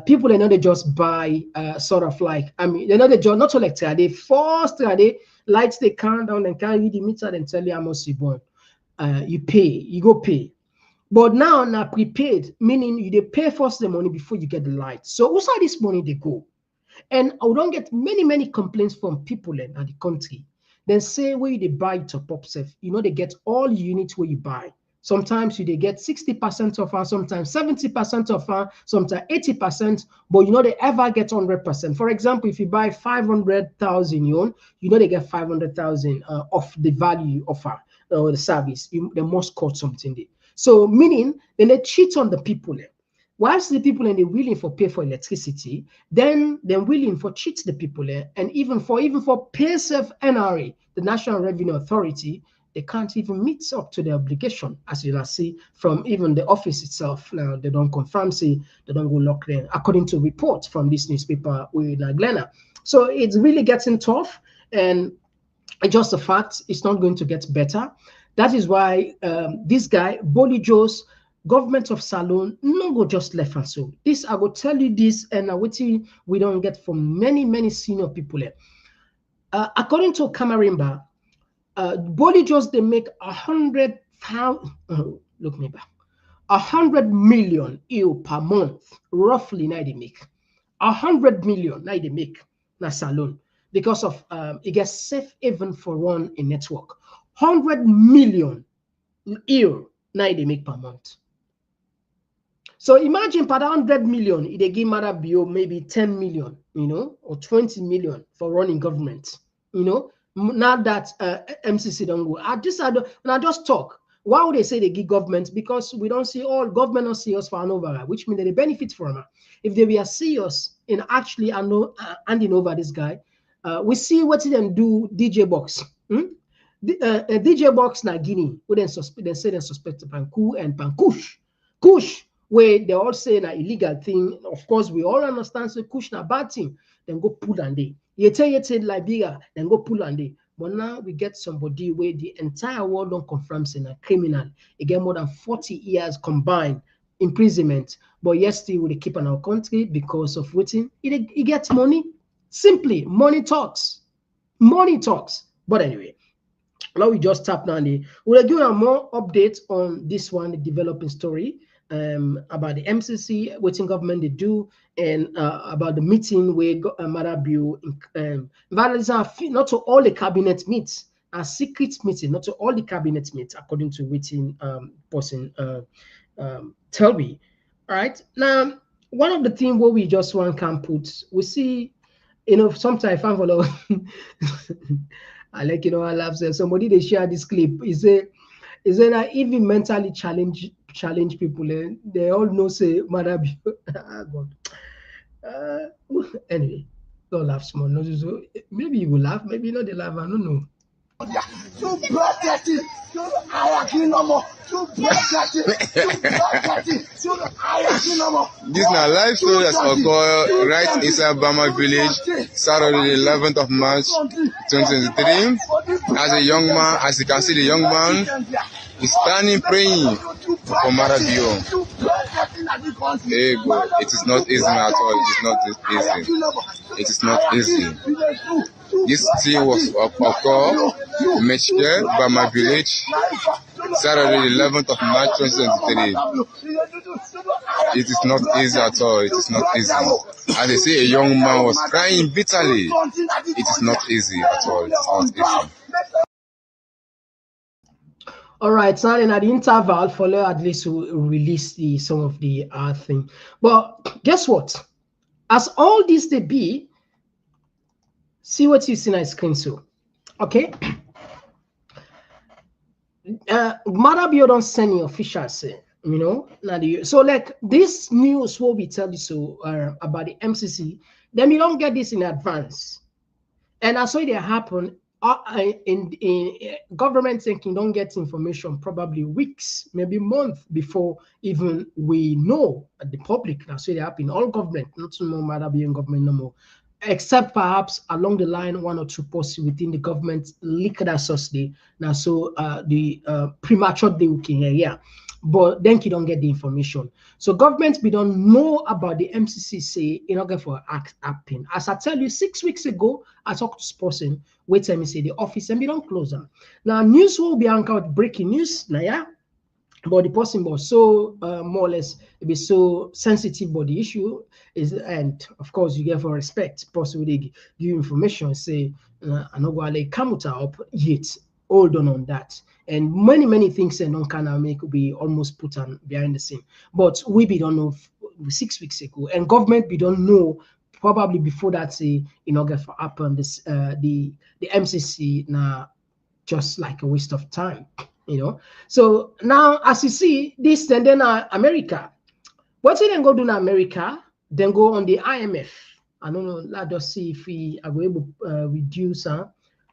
people are not they just buy sort of like, I mean, they're not the job, not so like they first they lights they count down and carry the meter and tell you how much you want. You pay, you go pay. But now prepaid, meaning you they pay first the money before you get the light. So also this money they go. And I don't get many complaints from people in the country. Then say where they buy top up safe, they get all units where you buy. Sometimes they get 60% of sometimes 70% of sometimes 80%, but they ever get 100%. For example, if you buy 500,000 yuan, they get 500,000 of the value of the service. They must cut something there. So meaning then they cheat on the people. Whilst the people and they're willing for pay for electricity, then they're willing for cheat the people and even for PSF NRA, the National Revenue Authority, they can't even meet up to the obligation, as you see from even the office itself. Now they don't confirm, say they don't go lock them, according to reports from this newspaper with Glenna. So it's really getting tough, and just the fact it's not going to get better. That is why this guy, Boli Joe's government of Salone, no go just left and so. This I will tell you this, and we don't get from many senior people here. According to Kamarimba, Boli Joe's they make 100,000. Look me back, 100 million EU per month, roughly. Now they make 100 million. Now they make na Salone because of it gets safe even for one in network. 100 million EU now they make per month. So imagine per 100 million, they give Maada Bio maybe 10 million, or 20 million for running government, Now that MCC don't go. I just talk. Why would they say they give government? Because we don't see all government not see us for Hanover, which means that they benefit from it. If they were serious in actually handing over this guy, we see what them do. DJ Box, DJ Box na Guinea. Who then say they suspect Panku and Pankush, Kush. Where they all say an illegal thing. Of course, we all understand so Kush na bad thing. Then go pull and day. Yete Liberia, then go pull and day. But now we get somebody where the entire world don't confirm saying a criminal. It get more than 40 years combined imprisonment. But yes, still we keep in our country because of waiting. He gets money. Simply, money talks. Money talks. But anyway, now we just tap down there. We'll give you more updates on this one, the developing story. About the MCC, waiting government they do, and about the meeting where Maada Bio, not to all the cabinet meets, a secret meeting, not to all the cabinet meets, according to waiting person tell me. All right, now one of the things where we just one can put, we see, sometimes I follow. I like I love somebody they share this clip. Is that even mentally challenge people, they all know say Maada Bio. God. Anyway, don't laugh small. No, so maybe you will laugh, maybe not. They laugh. I don't know. This is a live story that's occurred right inside Bama village, Saturday, the 11th of March, 2023. As a young man, as you can see, the young man is standing praying for Maada Bio. Hey, God, it is not easy at all. It is not easy. It is not easy. This thing was occurred in Mechke, Bama village, Saturday, the 11th of March, 2023. It is not easy at all. It is not easy. As they say, a young man was crying bitterly. It is not easy at all. It is not easy. All right, so then at the interval, follow at least will release some of the thing. But guess what? As all this they be, see what you see on screen. So, okay. Maada Bio don't send the official say, so like this news what we tell you so about the MCC, then we don't get this in advance, and I saw it happen. In government thinking don't get information probably weeks, maybe months before even we know the public. Now so they happen all government, not to know Maada Bio government no more, except perhaps along the line one or two posts within the government leak that source day. Now so the premature day we can hear, but then you don't get the information. So government we don't know about the MCC say in order for act happen. As I tell you 6 weeks ago, I talked to this person. Wait till me say the office and we don't close them. Now news will be anchored breaking news. Now yeah, but the person was so more or less it be so sensitive about the issue is, and of course you get for respect possibly give you information say I know go like come up yet hold on that, and many things and non can make be almost put on behind the scene, but we be don't know 6 weeks ago, and government we don't know probably before that say in August for happen this the MCC now just like a waste of time, you know. So now as you see this and then America, what's it then go do in America, then go on the IMF. I don't know, let's just see if we are able to reduce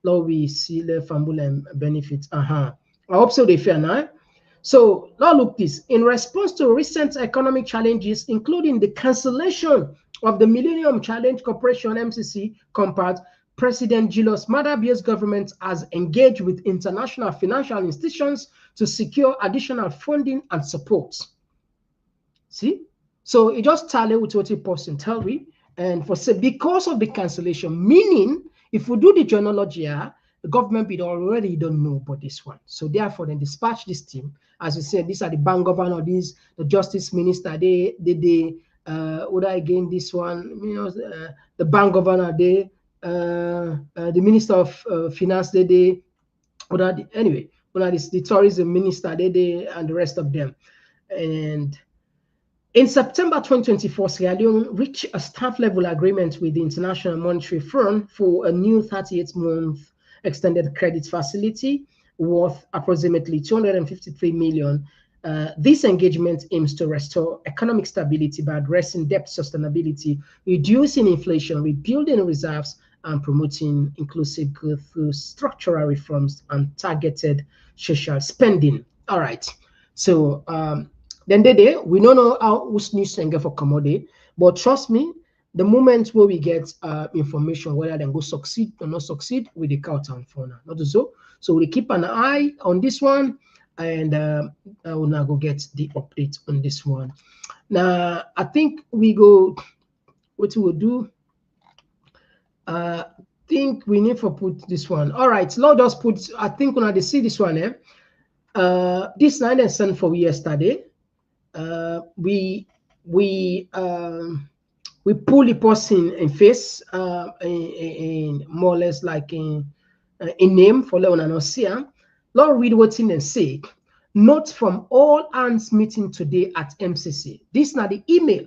now we see the family and benefits. I hope so they fair now. So now look this, in response to recent economic challenges, including the cancellation of the Millennium Challenge Corporation MCC compact, President Julius Maada Bio's government has engaged with international financial institutions to secure additional funding and support. See? So it just tally with what a person tell me, and for say because of the cancellation, meaning if we do the journalogy here, the government will already don't know about this one. So therefore, they dispatch this team. As we said, these are the bank governor, these the justice minister, what again this one, you know, the bank governor, the minister of finance, anyway, the tourism minister, and the rest of them. And in September 2024, Sierra Leone reached a staff-level agreement with the International Monetary Fund for a new 38-month extended credit facility worth approximately $253 million. This engagement aims to restore economic stability by addressing debt sustainability, reducing inflation, rebuilding reserves, and promoting inclusive growth through structural reforms and targeted social spending. All right. So then we don't know how who's news and get for commodity, but trust me, the moment where we get information whether they go succeed or not succeed with the count and fauna, not so. So we keep an eye on this one, and I will now go get the update on this one. Now I think we go. What we will do? I think we need to put this one. All right, Lord just put. I think when I see this one, this line and sent for yesterday. We pull the person in face in more or less like in name for Leon and Osia. Lord read what's in and say. Note from all hands meeting today at MCC. This is not the email.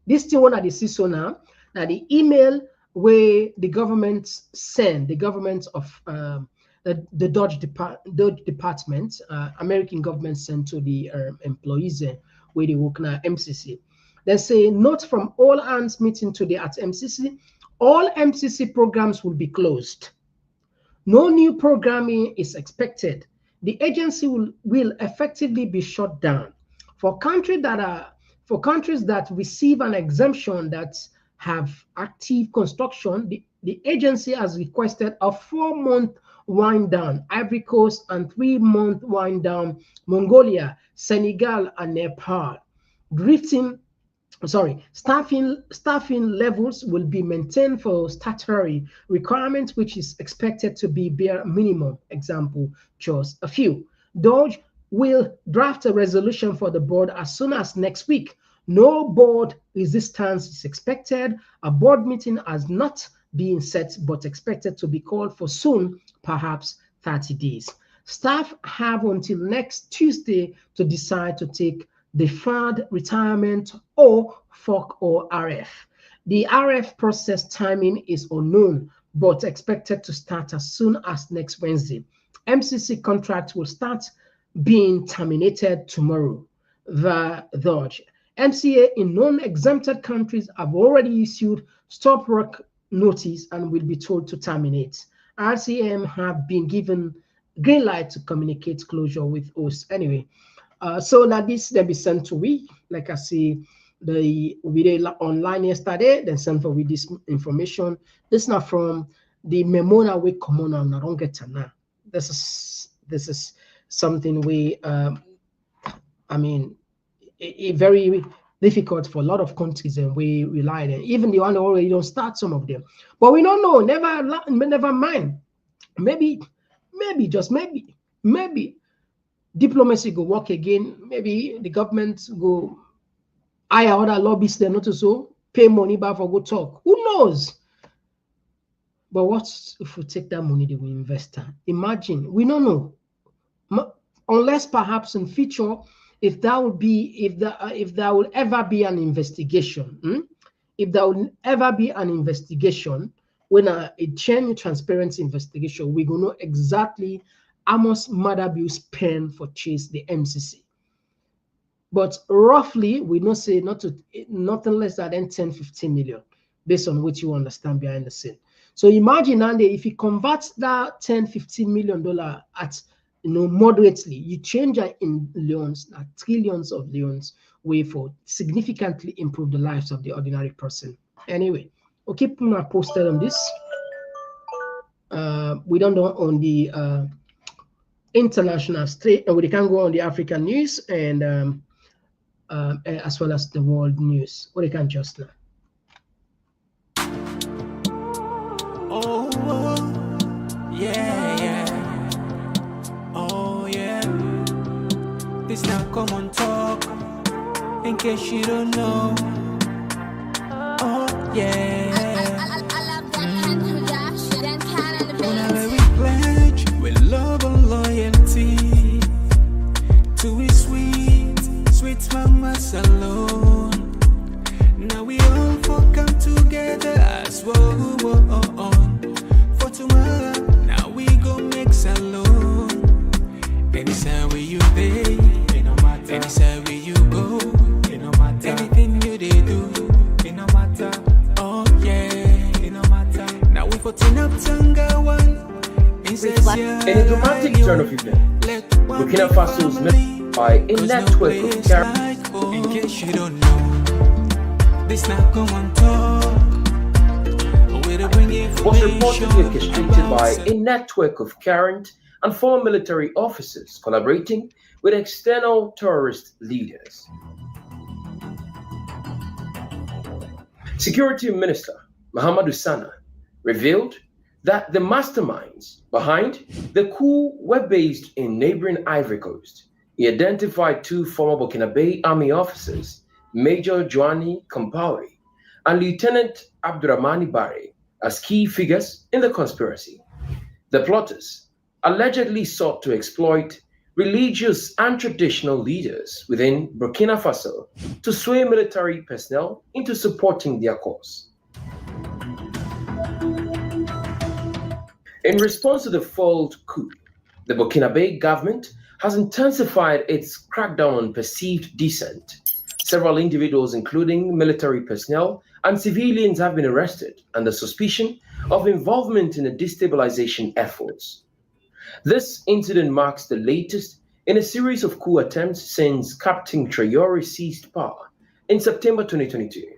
This thing one at the CISO now. Now the email where the government send, the government of the Dodge Department, American government sent to the employees where they work now MCC. They say, note from all hands meeting today at MCC, all MCC programs will be closed. No new programming is expected. The agency will effectively be shut down. For countries that receive an exemption that have active construction, the agency has requested a 4-month wind down. Ivory Coast and 3-month wind down. Mongolia, Senegal, and Nepal. Staffing levels will be maintained for statutory requirements, which is expected to be bare minimum. Example, just a few. Dodge will draft a resolution for the board as soon as next week. No board resistance is expected. A board meeting has not been set, but expected to be called for soon, perhaps 30 days. Staff have until next Tuesday to decide to take deferred retirement or FOC or RF. The RF process timing is unknown, but expected to start as soon as next Wednesday. MCC contract will start being terminated tomorrow. The Dodge MCA in non-exempted countries have already issued stop work notice and will be told to terminate. RCM have been given green light to communicate closure with us. Anyway, so now this they be sent to we, like I say, we did online yesterday, then sent for we this information. This is not from the memo we common and I don't get to now. This is something we I mean it very difficult for a lot of countries and we rely on. Even the one already don't start some of them. But we don't know, never mind. Maybe just maybe diplomacy go work again. Maybe the government go hire other lobbyists there not to so pay money back for good talk. Who knows? But what if we take that money, they will invest? Imagine, we don't know. Unless perhaps in future, if there will ever be an investigation, if there will ever be an investigation, when a genuine transparency investigation, we gonna know exactly how much Maada Bio spend for chase the MCC. But roughly, we know say nothing less than 10-15 million, based on what you understand behind the scene. So imagine, Andy, if you convert that $10-15 million at moderately, you change it in loans, trillions of loans, way for significantly improve the lives of the ordinary person. Anyway, we'll keep posted on this. We don't know on the international state, we can go on the African news and as well as the world news. What you can just now. Yeah. Oh, yeah. This now Komon-Tok. In case you don't know. Oh, yeah. Whenever we pledge with love and loyalty to his sweet mamas alone. Now we all come together as one. For tomorrow, now we go make salon. Anytime where you day, it no matter. Anytime where you go, it no matter. Anything you they do, it no matter. Oh yeah, it no matter. Now we for turn up Tanga one. In a dramatic turn of events, Burkina Faso is met by a network of terrorists. In case you don't know, this now Komon-Tok. Was reportedly orchestrated by a network of current and former military officers collaborating with external terrorist leaders. Security Minister Mahamadou Sana revealed that the masterminds behind the coup were based in neighboring Ivory Coast. He identified two former Burkina Faso army officers, Major Joanny Compaore and Lieutenant Abdurrahmani Bare, as key figures in the conspiracy. The plotters allegedly sought to exploit religious and traditional leaders within Burkina Faso to sway military personnel into supporting their cause. In response to the failed coup, the Burkina Faso government has intensified its crackdown on perceived dissent. Several individuals, including military personnel and civilians, have been arrested under suspicion of involvement in the destabilization efforts. This incident marks the latest in a series of coup attempts since Captain Traoré seized power in September 2022.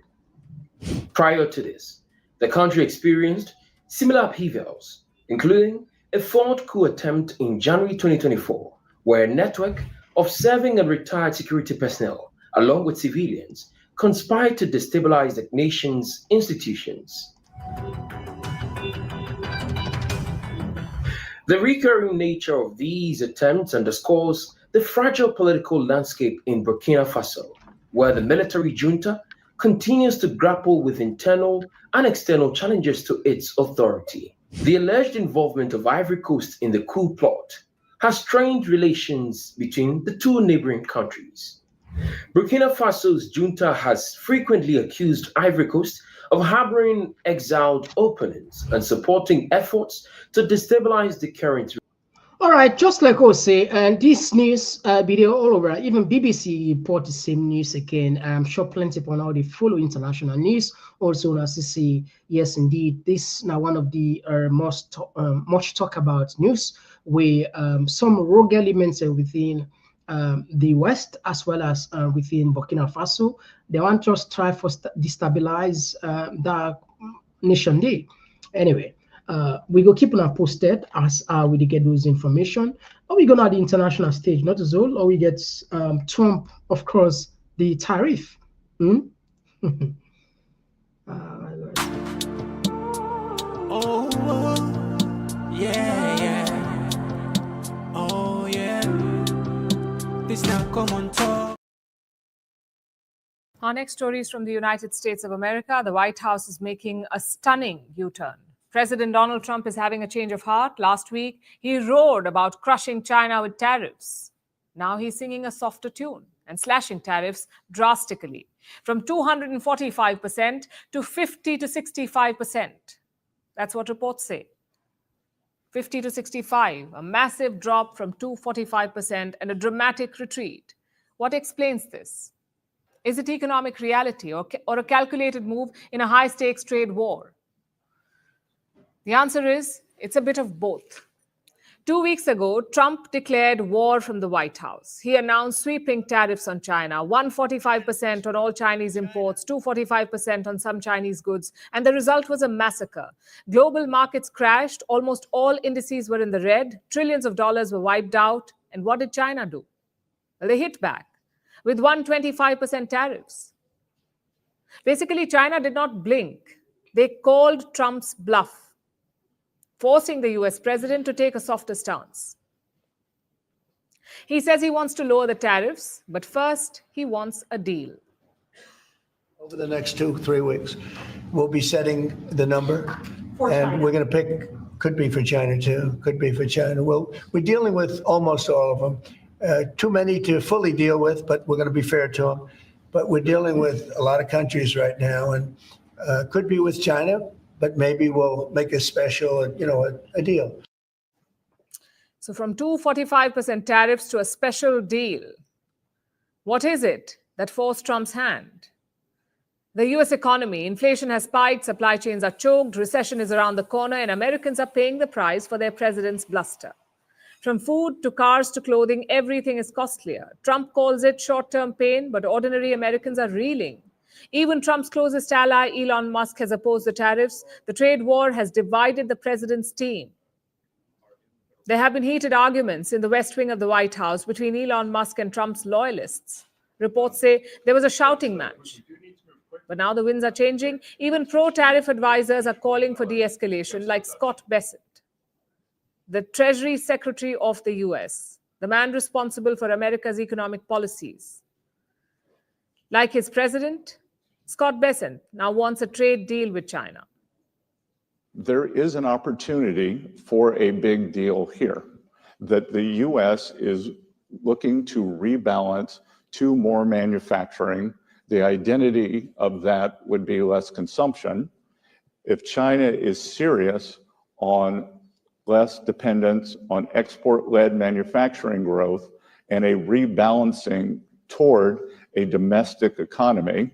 Prior to this, the country experienced similar upheavals, including a fourth coup attempt in January 2024, where a network of serving and retired security personnel, along with civilians, conspired to destabilize the nation's institutions. The recurring nature of these attempts underscores the fragile political landscape in Burkina Faso, where the military junta continues to grapple with internal and external challenges to its authority. The alleged involvement of Ivory Coast in the coup plot has strained relations between the two neighboring countries. Burkina Faso's junta has frequently accused Ivory Coast of harboring exiled opponents and supporting efforts to destabilize the current. All right, just like I say, and this news video all over, even BBC report the same news again. I'm sure plenty of people they follow international news. Also, as you see, yes, indeed, this is now one of the much talk about news where some rogue elements within the West as well as within Burkina Faso, they want to just try for destabilize the nation day. Anyway, we go keep on posted as we get those information. Or we go on the international stage, not as all, or we get Trump, of course, the tariff. Yeah. Oh, yeah. Mr. Komon-Tok. Our next story is from the United States of America. The White House is making a stunning U-turn. President Donald Trump is having a change of heart. Last week, he roared about crushing China with tariffs. Now he's singing a softer tune and slashing tariffs drastically from 245% to 50 to 65%. That's what reports say. 50 to 65, a massive drop from 245% and a dramatic retreat. What explains this? Is it economic reality or a calculated move in a high-stakes trade war? The answer is, it's a bit of both. 2 weeks ago, Trump declared war from the White House. He announced sweeping tariffs on China, 145% on all Chinese imports, 245% on some Chinese goods, and the result was a massacre. Global markets crashed, almost all indices were in the red, trillions of dollars were wiped out, and what did China do? Well, they hit back with 125% tariffs. Basically, China did not blink. They called Trump's bluff, forcing the US president to take a softer stance. He says he wants to lower the tariffs, but first he wants a deal. Over the next 2-3 weeks, we'll be setting the number, and we're going to pick, could be for China too, could be for China. We're dealing with almost all of them. Too many to fully deal with, but we're going to be fair to them. But we're dealing with a lot of countries right now, and could be with China, but maybe we'll make a special, a deal. So from 245% tariffs to a special deal, what is it that forced Trump's hand? The US economy, inflation has spiked, supply chains are choked, recession is around the corner, and Americans are paying the price for their president's bluster. From food to cars to clothing, everything is costlier. Trump calls it short-term pain, but ordinary Americans are reeling. Even Trump's closest ally, Elon Musk, has opposed the tariffs. The trade war has divided the president's team. There have been heated arguments in the West Wing of the White House between Elon Musk and Trump's loyalists. Reports say there was a shouting match. But now the winds are changing. Even pro-tariff advisors are calling for de-escalation, like Scott Bessent, the Treasury Secretary of the US, the man responsible for America's economic policies. Like his president, Scott Bessent now wants a trade deal with China. There is an opportunity for a big deal here, that the US is looking to rebalance to more manufacturing. The identity of that would be less consumption. If China is serious on less dependence on export-led manufacturing growth and a rebalancing toward a domestic economy.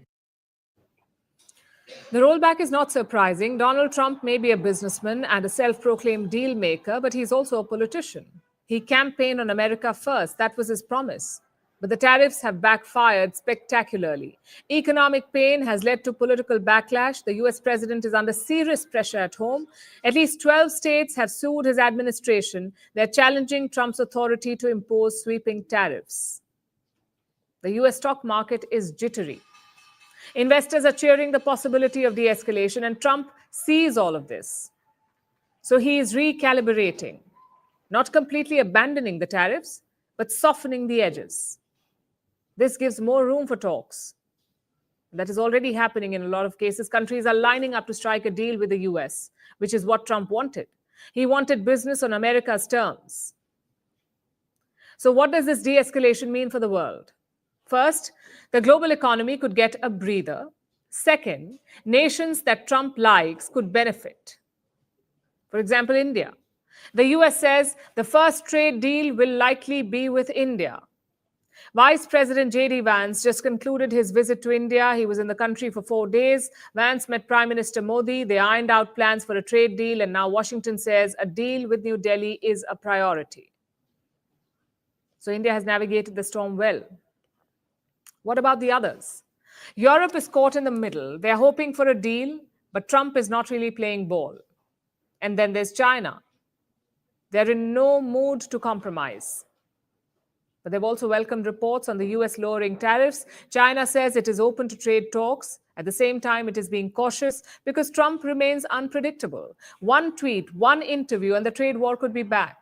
The rollback is not surprising. Donald Trump may be a businessman and a self-proclaimed deal maker, but he's also a politician. He campaigned on America first. That was his promise. But the tariffs have backfired spectacularly. Economic pain has led to political backlash. The US president is under serious pressure at home. At least 12 states have sued his administration. They're challenging Trump's authority to impose sweeping tariffs. The US stock market is jittery. Investors are cheering the possibility of de-escalation, and Trump sees all of this. So he is recalibrating, not completely abandoning the tariffs, but softening the edges. This gives more room for talks. That is already happening in a lot of cases. Countries are lining up to strike a deal with the US, which is what Trump wanted. He wanted business on America's terms. So what does this de-escalation mean for the world? First, the global economy could get a breather. Second, nations that Trump likes could benefit. For example, India. The US says the first trade deal will likely be with India. Vice President J.D. Vance just concluded his visit to India. He was in the country for 4 days. Vance met Prime Minister Modi. They ironed out plans for a trade deal, and now Washington says a deal with New Delhi is a priority. So India has navigated the storm well. What about the others? Europe is caught in the middle. They're hoping for a deal, but Trump is not really playing ball. And then there's China. They're in no mood to compromise. But they've also welcomed reports on the US lowering tariffs. China says it is open to trade talks. At the same time, it is being cautious because Trump remains unpredictable. One tweet, one interview, and the trade war could be back.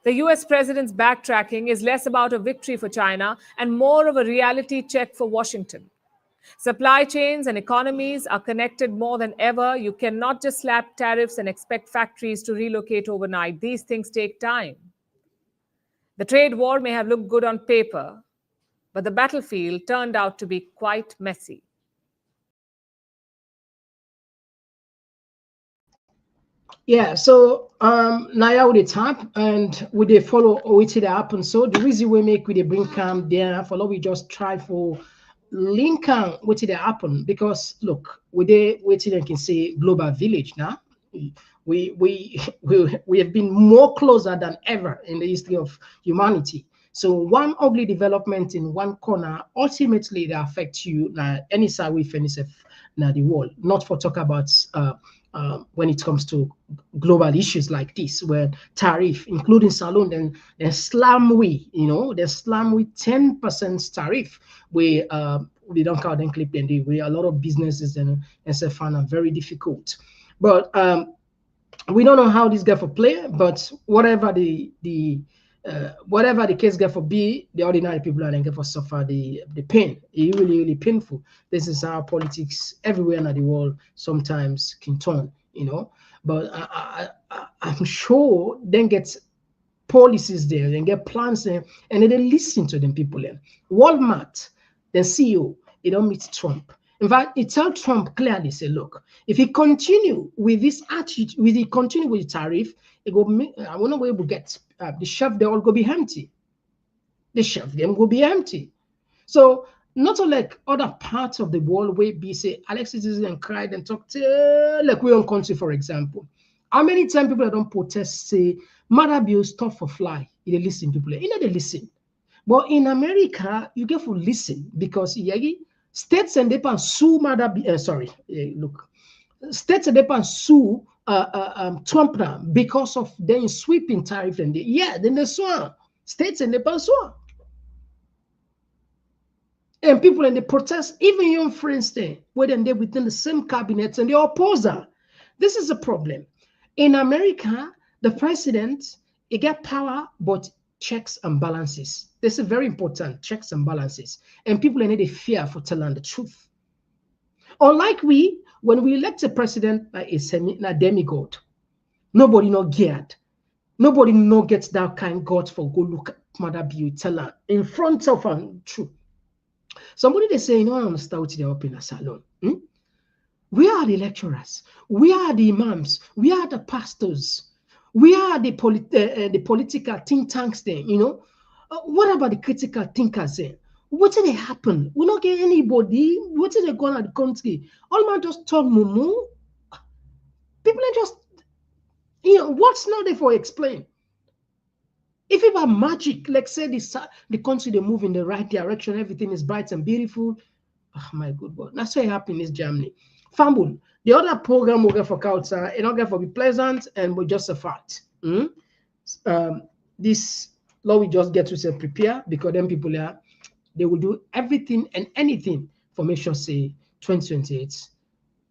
The US president's backtracking is less about a victory for China and more of a reality check for Washington. Supply chains and economies are connected more than ever. You cannot just slap tariffs and expect factories to relocate overnight. These things take time. The trade war may have looked good on paper, but the battlefield turned out to be quite messy. Yeah, so now with the tap and we they follow what it happen. So the reason we make with the bring calm there for we just try for Lincoln what it happen because look, we they waiting and can say global village now. We have been more closer than ever in the history of humanity. So one ugly development in one corner ultimately they affect you any side we finish now the world. Not for talk about when it comes to global issues like this, where tariff, including saloon, then slam we, they slam with 10% tariff. We don't count and clip them. We a lot of businesses and so find are very difficult. But we don't know how this guy for play. But whatever the case get for be, the ordinary people are going for suffer the pain. It's really painful. This is how politics everywhere in the world sometimes can turn, But I'm sure then get policies there, then get plans there, and then they listen to them people there. Walmart, the CEO, he don't meet Trump. In fact, he tell Trump clearly, say, look, if he continue with this attitude, if he continue with the tariff, it go. I wonder where we get the shelf. They all go be empty. The shelf them go be empty. So not unlike other parts of the world where be say Alexis and cried and talk like we own country, for example. How many times people don't protest say Maada Bio stop for fly? They listen people. They listen. But in America, you get to listen because states and they can sue Maada Bio. States and they can sue Trump now because of them sweeping tariff and then they sue states and they can sue. And people in the protest, even young friends there, where they within the same cabinet and they oppose her. This is a problem. In America, the president, he get power, but checks and balances. This is very important, checks and balances. And people in they fear for telling the truth. Unlike when we elect a president like a demigod, nobody no geared. Nobody no gets that kind God for go look at Maada Bio, tell her in front of her truth. Somebody they say, I understand what they're up in a salon. We are the lecturers. We are the imams. We are the pastors. We are the political think tanks there, What about the critical thinkers there? What did they happen? We don't get anybody. What did they go on the country? All man just talk mumu. People are just, what's not there for explain? If it were magic, like say the country they move in the right direction, everything is bright and beautiful. Oh my good God. That's what happened in this Germany. Fumble. The other program will get for culture, it don't get for be pleasant and we just a fact. This law we just get to say prepare because then people they will do everything and anything for make sure say 2028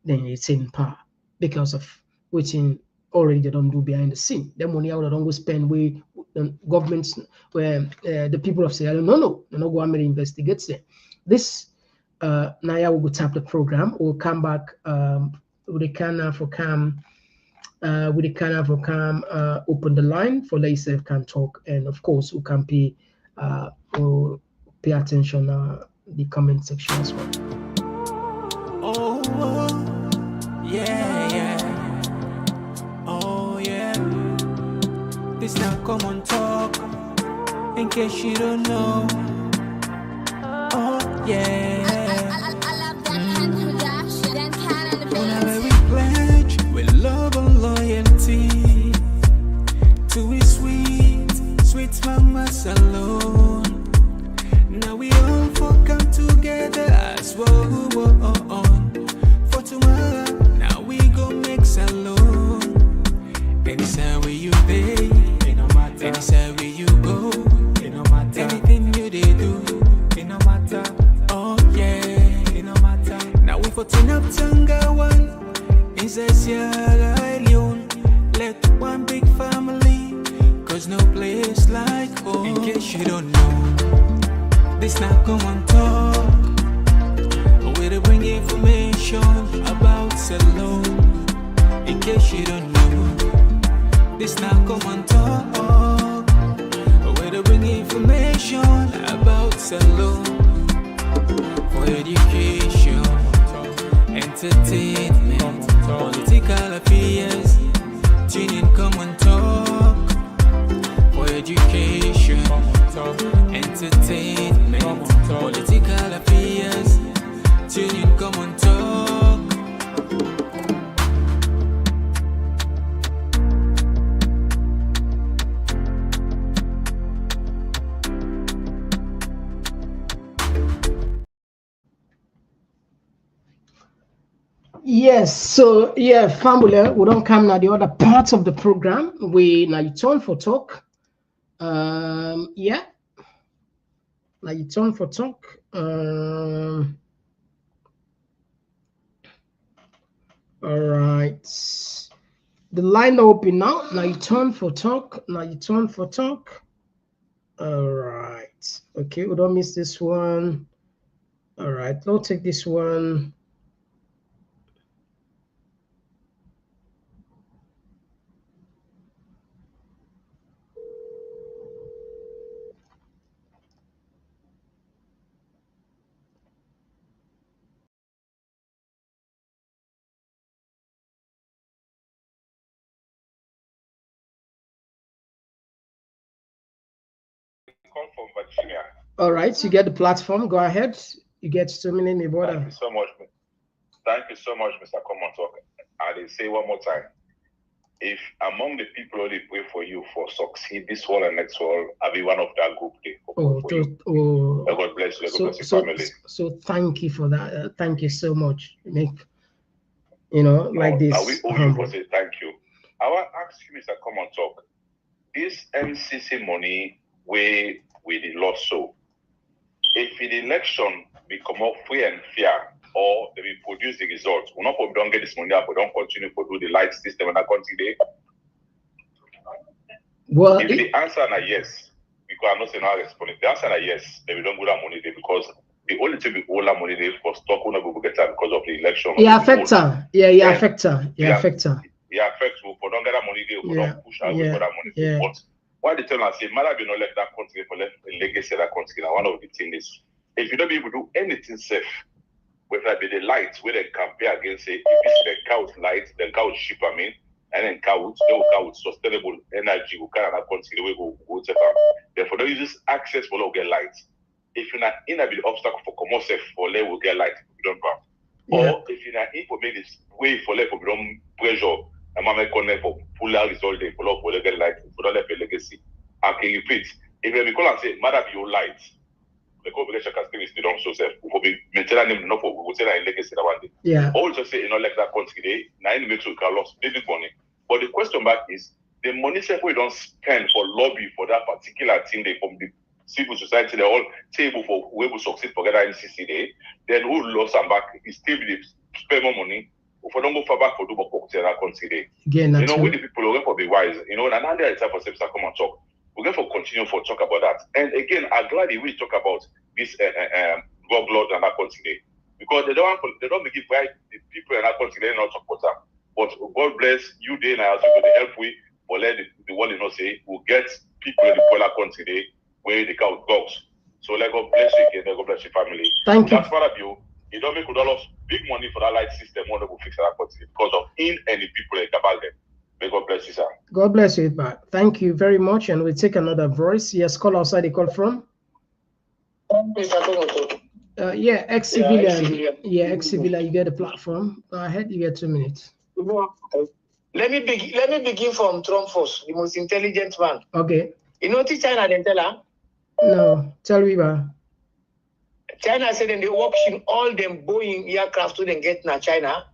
then it's in power because of waiting already they don't do behind the scene. The money out they don't go spend where the governments where the people of Sierra Leone they're not going to investigate them. This Naya will go tap the program. We'll come back with the canal for cam open the line for Laysef can talk, and of course we can we'll pay attention the comment section as well. This now Komon-Tok, in case you don't know. Whenever we pledge with love and loyalty to his sweet mamas alone. Now we all come together as one. For tomorrow, now we go make salon. Anytime where you pay, anytime where you go, anything you they do, it no matter. Oh yeah. This not Komon-Tok. Where they bring information about Salone. In case you don't know, this not Komon-Tok. Where they bring information about Salone. For education, entertainment, political affairs. Tune in Komon-Tok. For education, entertainment, political affairs. Tune in Komon-Tok. Yes, so yeah, family, we don't come now the other parts of the program. We now you turn for talk. Yeah, now you turn for talk. All right, the line open now. Now you turn for talk. Now you turn for talk. All right, okay, we don't miss this one. All right, we'll take this one. Call from Virginia. All right, you get the platform. Go ahead. You get 2 minutes, brother. Thank you so much. Thank you so much, Mr. Komon-Tok. I will say one more time. If among the people who pray for you for succeed this world and next world, I'll be one of that group. God bless you. God bless your family. So thank you for that. Thank you so much. Make like this. We owe you for say thank you. I want to ask you, Mr. Komon-Tok, this MCC money where we the lost so. If the election become up free and fair, or they will produce the results, we're not going to get this money up, we don't continue to do the light system in that country there. Well, if the answer is yes, because I'm not saying how to respond. If the answer is yes, then we don't go that money there because the only thing we owe that money there for stock will not go get that because of the election. Affect her. Affect her. Affect her. We don't get that money there, we don't push out for that money. But why they tell us, say, Maada Bio not left that country for left a legacy of that country. Now, one of the things is, if you don't be able to do anything safe, whether it be the lights, where they compare against, say, if it's the couch light, the couch ship, and then couch, they will couch sustainable energy, will kind of that country, we go safe. Therefore, they use access for get lights. If you're not in a bit obstacle for commerce safe, for let will get light, we don't come. Or if you're not in for make this way for let for don't pressure. I'm going to connect for pull out result day for love for get light for the legacy. I can repeat. If you call and say, Maada Bio light, the congregation can still still don't show self. For be maintain them enough for we will say that in legacy that one day. Also say like that country day, now in make sure you can lost big money. But the question back is the money self we don't spend for lobby for that particular thing they from the civil society, they all table for whoever succeed for get that MCC day, then who lost and back is still spend more money. If we don't go far back for do more that country, again, we the people are going for be wise. And now there is time for steps to come and talk. We're going to continue for talk about that. And again, I'm glad we talk about this God Lord and that country because they don't make it right. The people in that country they not support them. But God bless you, day now, so they help we for let the world say we'll get people in the polar country where they count dogs. So let God bless you again. Let God bless your family. Thank you. That's Maada Bio. You don't make dollars big money for that light system. One will fix that country because of any people like about them. May God bless you, sir. God bless you, but thank you very much. And we'll take another voice. Yes, call outside the call from. Ex-civilian. Ex-civilian. You get the platform. Go ahead. You get 2 minutes. Let me begin from Trump first, the most intelligent man. Okay. You know what China didn't tell her? No. Tell me about. China said they auction all them Boeing aircraft to them get in China,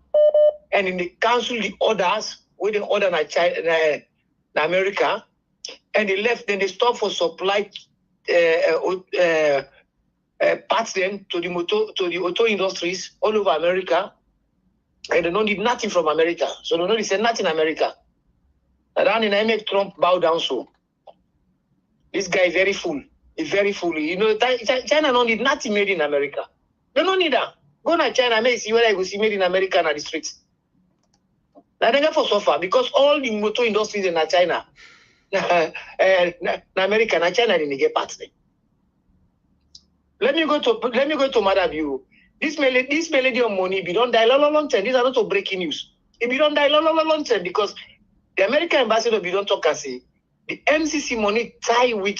and then they cancel the orders with the order in China, in America, and they left. Then they stopped for supply parts then to the auto industries all over America, and they don't need nothing from America. So they say nothing in America. And then I make Trump bow down. So this guy is very full. very fully. You know, China don't need nothing made in America. They don't need that. Go to China, may see where I go see made in America on the streets. Now they for suffer because all the motor industries in China, America, and China didn't get parts. Let me go to Maada Bio. This Millennium money, if you don't die long time, these are not breaking news. If you don't die long time, because the American ambassador, if you don't talk and say, the MCC money tie with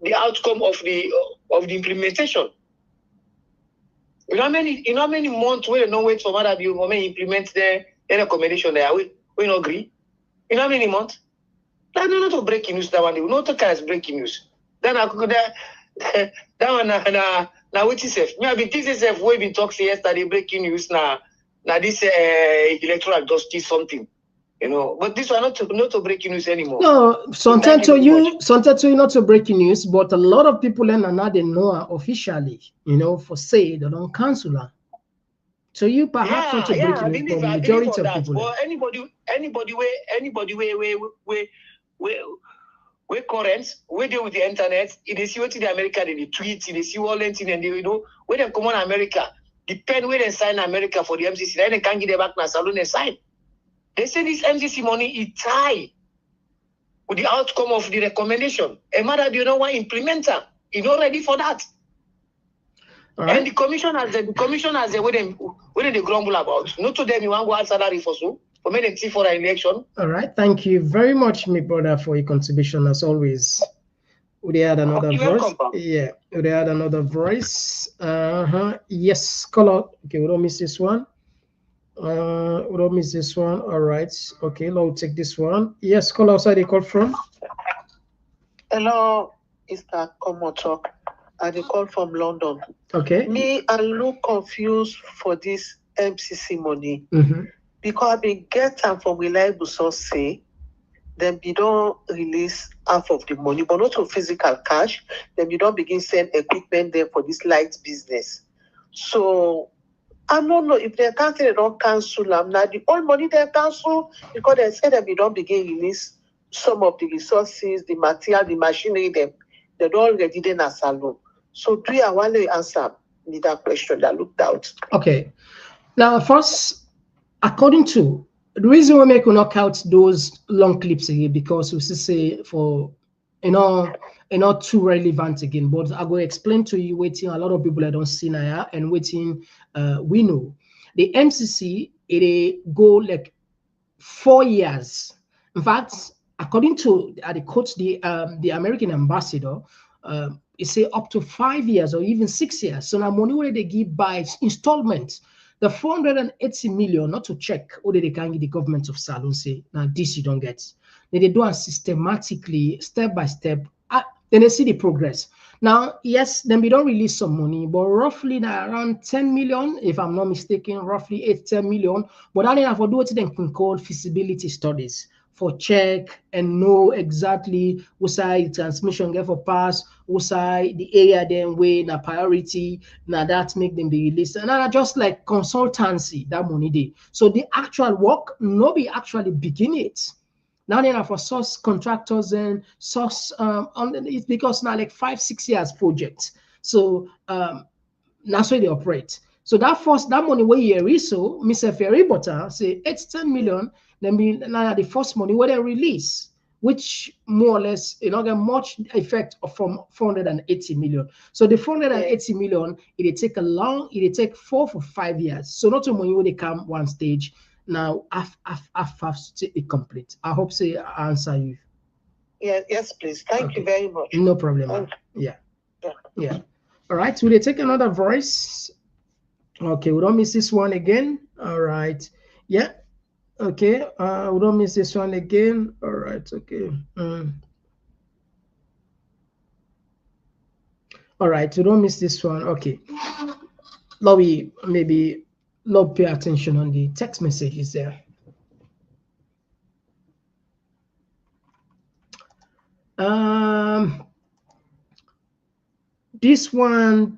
the outcome of the implementation. You know how many months we don't wait for Maada Bio when implement the recommendation there? We don't agree. You know how many months? That's not breaking news. That one, we not talk as breaking news. Then I could that one now which is safe. Me I been thinking safe. We been talking yesterday breaking news now this electoral justice something. You know, but this one not to breaking news anymore. No, sometimes not to breaking news, but a lot of people now they know her officially, you know, for say they don't cancel her. So you perhaps not to breaking news, but majority of people. Well, anybody we currents, we deal with the internet, they see what the America, they tweet, they see all that, and they, you know, when they come on America, depend where they sign America for the MCC, then they can't get it back na salon and sign. They say this MCC money is tied with the outcome of the recommendation. And Maada Bio, you know what, implementer, is not ready for that. Right. And the commission has the way they grumble about. Not to them, you want to go out salary for so. For me, for an election. All right, thank you very much, my brother, for your contribution as always. Would you add another voice? Yeah, would you add another voice? Yes, caller. Okay, we don't miss this one. We don't miss this one. All right. Okay, we'll take this one. Yes, caller, outside they call from. Hello, it's Komon-Tok. I call from London. Okay. Me, I look confused for this MCC money. Because I been get them from reliable source say, then we don't release half of the money, but not to physical cash. Then we don't begin send equipment there for this light business. So I don't know if they can't say they don't cancel them. Now the all money they cancel because they said that we don't begin release some of the resources, the material, the machinery, they don't already in a salon. So do you want to answer me that question that looked out? Okay. Now first, according to the reason why we knock out those long clips again, because we say for not too relevant again, but I will explain to you waiting a lot of people that don't see now and waiting we know. The MCC it go like 4 years. In fact, according to the quotes the American ambassador, it say up to 5 years or even 6 years. So now money where they give by installments. The 480 million, not to check, or they can give the government of Salon say, now this you don't get. Then they do it systematically, step by step, then they see the progress. Now, yes, then we don't release some money, but roughly now around 10 million, if I'm not mistaken, roughly 8-10 million. But I have to do what they can call feasibility studies for check and know exactly what side transmission get for pass, what side the area then way na priority, now that make them be released. And I just like consultancy, that money day. So the actual work, nobody actually begin it. Now then for source contractors and source it's because now like 5-6 years project. So that's where they operate. So that money where you so Mr. Ferry Butter say 8-10 million. Then be now the first money where they release, which more or less get much effect from 480 million. So the 480 million, it take 4 to 5 years. So not only when they come one stage, now after it complete. I hope I answer you. Yes, please. Thank you very much. No problem. Yeah. All right. Will they take another voice? Okay, we don't miss this one again. All right. Yeah. Okay, we don't miss this one again. All right, okay. All right, we don't miss this one. Okay. Now we maybe pay attention on the text messages there. This one,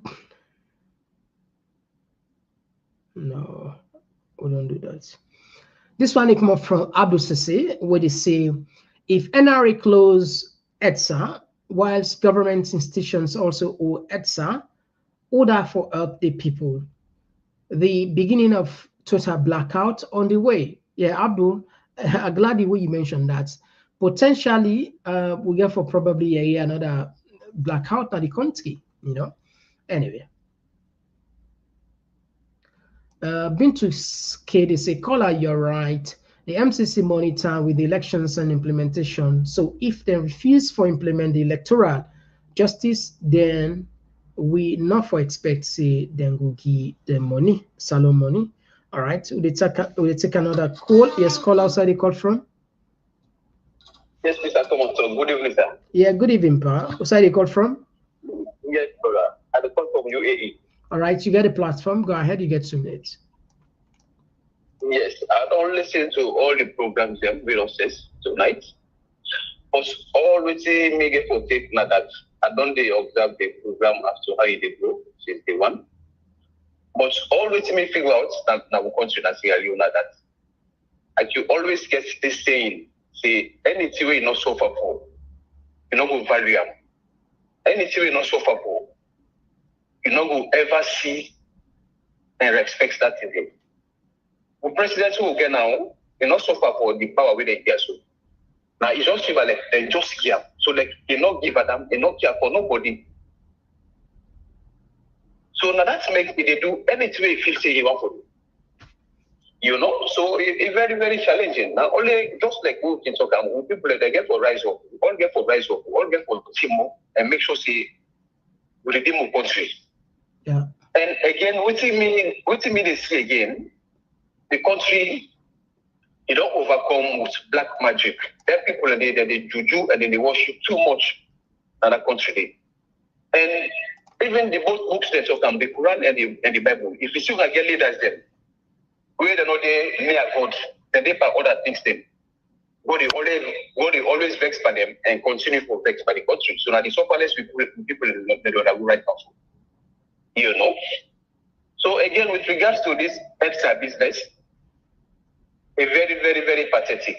no, we don't do that. This one come from Abdul Sese, where they say, if NRA close ETSA, whilst government institutions also owe ETSA order for help the people. The beginning of total blackout on the way. Yeah, Abdul, I'm glad the way you mentioned that. Potentially, we get for probably a year another blackout in the country, you know. Anyway. Bintu Kade say, caller, you're right. The MCC monitor with the elections and implementation. So if they refuse for implement the electoral justice, then we not for expect say then go give the money, salon money. All right. Will they take another call? Yes, call outside the call from. Yes, Mr. Komon-Tok. Good evening, sir. Yeah, good evening, Pa. Outside the call from? Yes, brother. I call from UAE. All right, you get a platform. Go ahead, you get 2 minutes. Yes, I don't listen to all the programs that we says tonight. But always me get for take now that I don't observe the program as to how it go since day one. But always me figure out that now we country in Sierra Leone that like you always get this saying, say anything we not suffer for, you know go value them. Anything we not suffer for, you know go ever see and respect that thing. The president who get now, they not suffer for the power where they get so. Now it's just feel like they just care. So like they not give a damn, they not care for nobody. So now that's make they do anything they feel say he want for you. You know, so it's very, very challenging. Now only just like we can talk about people that they get for rise up, we all get for rise up, we all get for team up and make sure say we redeem our country. Yeah. And again, what do you mean they say again? The country, you don't overcome with black magic. There are people that they juju and then they worship too much in that country. And even the both books they talk about, the Quran and the Bible, if you still can get leaders them, where they know they near God, then they by other things them. God they always vex by them and continue to vex by the country. So now the sufferless people they don't have right now. You know? So again, with regards to this extra business, a very, very, very pathetic.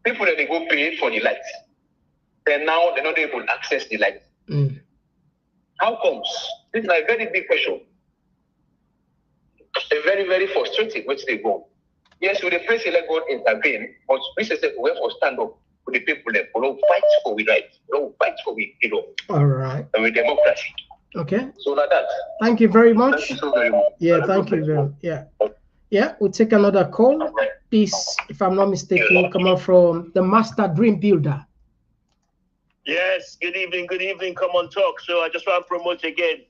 People that they go pay for the lights, then now they're not able to access the lights. Mm. How comes? This is a very big question. A very, very frustrating which they go. Yes, with the place let God intervene, but we say we have to stand up with the people that will fight for we rights, will fight for we All right. and with democracy. Okay. So like that. Thank you very much. Thank you so very much. Yeah, thank you very much. Yeah. Yeah, we'll take another call. This, if I'm not mistaken, come out from the Master Dream Builder. Yes, good evening, Komon-Tok. So I just want to promote again.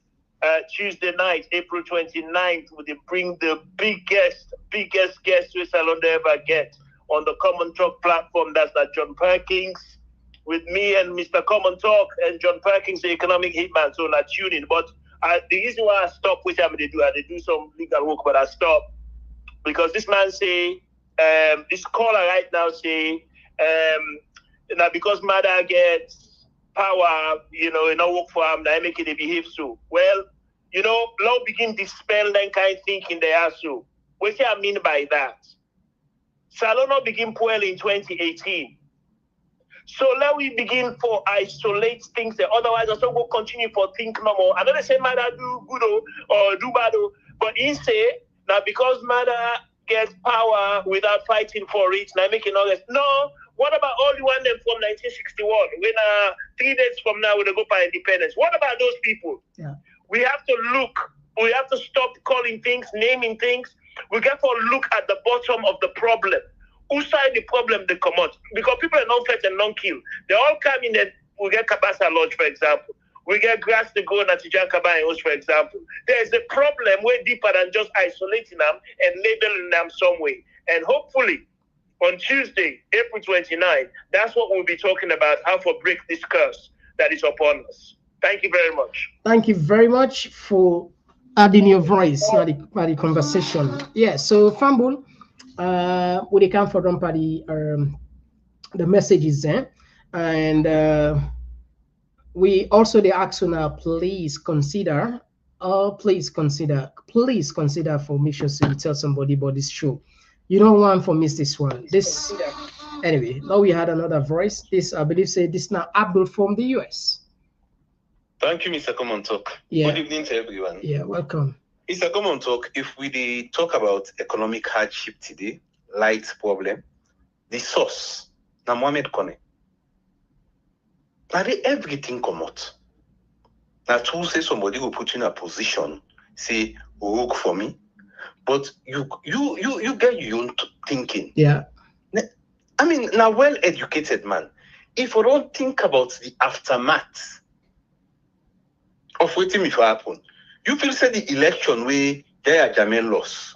Tuesday night, April 29th, we bring the biggest guest we Salon ever get on the Komon-Tok platform. That's that John Perkins with me and Mr. Komon-Tok and John Perkins, the economic hitman. So not tuning. But the reason why I stop, which I'm going to do, I do some legal work, but I stop because this man say, this caller right now say, now because Maada gets power, you know, work for him, I make it behave so. Well, you know, law begin dispel that kind of thinking they are so. What do I mean by that? Salono begin poor in 2018. So let we begin for isolate things there. Otherwise, I will continue for think no more. I know they say Maada do good or do bad, but he say now because Maada gets power without fighting for it, now making all this. No, what about all the one them from 1961? When 3 days from now we'll go for independence. What about those people? Yeah. We have to look. We have to stop calling things, naming things. We have to look at the bottom of the problem. Who side the problem they come out? Because people are non-fed and non-kill. They all come in and we get Kabasa Lodge, for example. We get grass to go in Atijan Kabayan, for example. There is a problem way deeper than just isolating them and labeling them some way. And hopefully, on Tuesday, April 29, that's what we'll be talking about, how to break this curse that is upon us. Thank you very much. Thank you very much for adding your voice to the conversation. Yeah, so Fambul, we come for the messages there, and we also the action now. Please consider for make sure so you tell somebody about this show. You don't want to miss this one. Anyway, now we had another voice. This, I believe, say this now Abdul from the US. Thank you, Mr. Komon-Tok. Yeah. Good evening to everyone. Yeah, welcome. Mr. Komon-Tok, if we talk about economic hardship today, light problem, the source, na Mohamed Kone. Now everything come out. Now to say somebody will put you in a position, say, work for me, but you get your own thinking. Yeah. I mean, now well-educated man, if we don't think about the aftermath of waiting if happen, you feel say the election where Yaya Jammeh lost,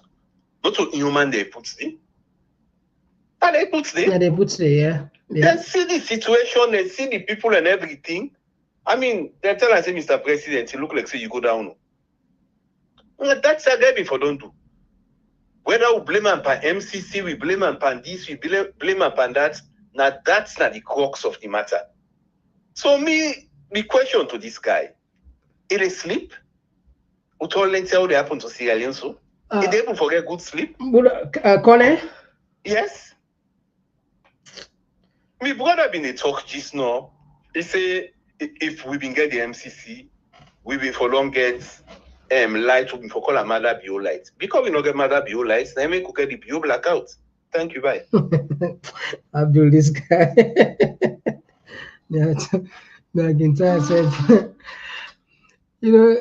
not to human they put there. And they put there. Yeah, they put there, yeah. They see the situation, they see the people and everything. I mean, they tell us, say, Mr. President, you look like say you go down. That's a guy before don't do. Whether we blame him by MCC, we blame him by this, we blame him by that. Now that's not the crux of the matter. So the question to this guy, it is sleep. We told him how they happen to Sierra Leone so. Did they even forget good sleep? Kone? Yes. My brother been a talk just now. He say if we been get the MCC, we will for long get light, we for call a Maada Bio light. Because we not get Maada Bio lights, then we could get the Bio blackout. Thank you, bye. Abdul, this guy. Yeah, McIntyre said, you know,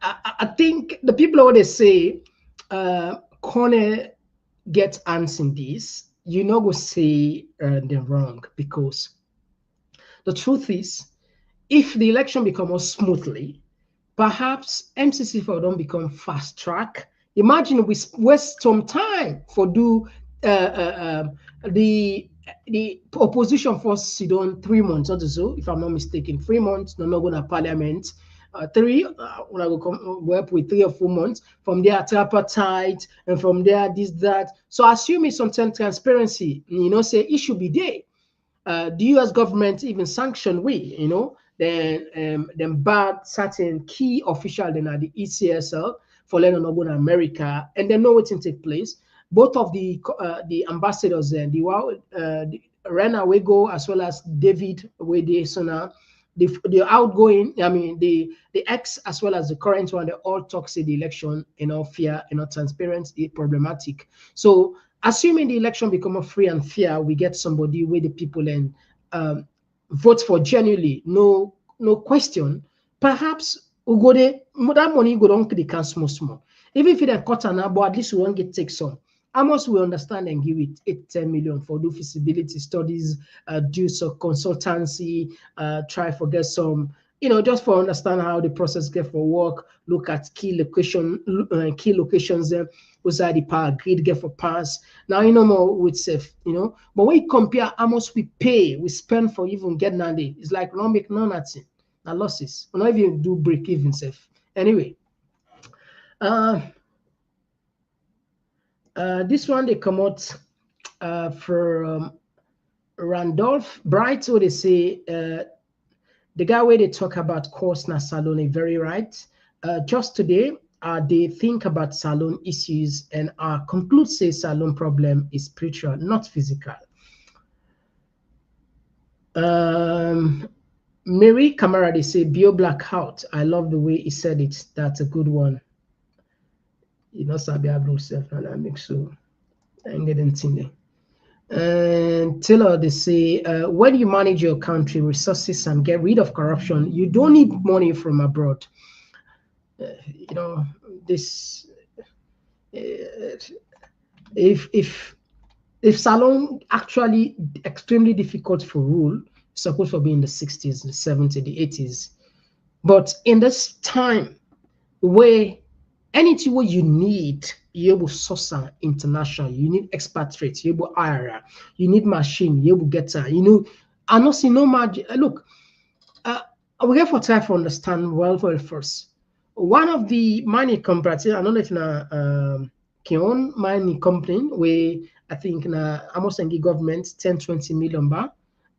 I think the people always say, Kone gets answers in this. You know, go say they're wrong, because the truth is, if the election becomes smoothly, perhaps MCC for don't become fast track. Imagine we waste some time for do the opposition first sit on 3 months or so, if I'm not mistaken. 3 months, no going to parliament. When I go up with 3 or 4 months, from there tripartite, and from there this that. So assuming some transparency, you know, say it should be there. The U.S. government even sanctioned then bad certain key officials then at the ECSL for letting not go to America, and then know what can take place. Both of the ambassadors then, the Rena Wego as well as David Wede Sona, the outgoing, I mean the ex as well as the current one, they all talk say the election, fair, transparent, problematic. So assuming the election become a free and fair, we get somebody where the people and vote for genuinely, no question. Perhaps we go there, that money go down to the council small. Even if it cut an but at least we won't get take some. How much we understand and give it 10 million for do feasibility studies, do some consultancy, try for get some, just for understand how the process get for work, look at key locations there, beside the power grid get for pass. Now more with safe, but when you compare how much we pay, we spend for even get nandy, it's like no make no nothing. Now losses. We not even do break even safe. Anyway. This one they come out from Randolph Bright, so they say the guy where they talk about course na Salone, very right. Just today, they think about Salone issues and conclude say Salone problem is spiritual, not physical. Mary Camara, they say Bio blackout. I love the way he said it. That's a good one. Sabi Abdul self and I make so and get anything there. And Taylor, they say when you manage your country resources and get rid of corruption, you don't need money from abroad. This if Salone actually extremely difficult for rule, it's supposed to be in the 60s, the 70s, the 80s, but in this time where anything what you need, you able source international, you need expatriates, you able IRA, you need machine, you able get I not see no margin. Look, we have to try to understand well first. One of the mining companies, I don't know if Keon mining company where I think almost any government 10-20 million bar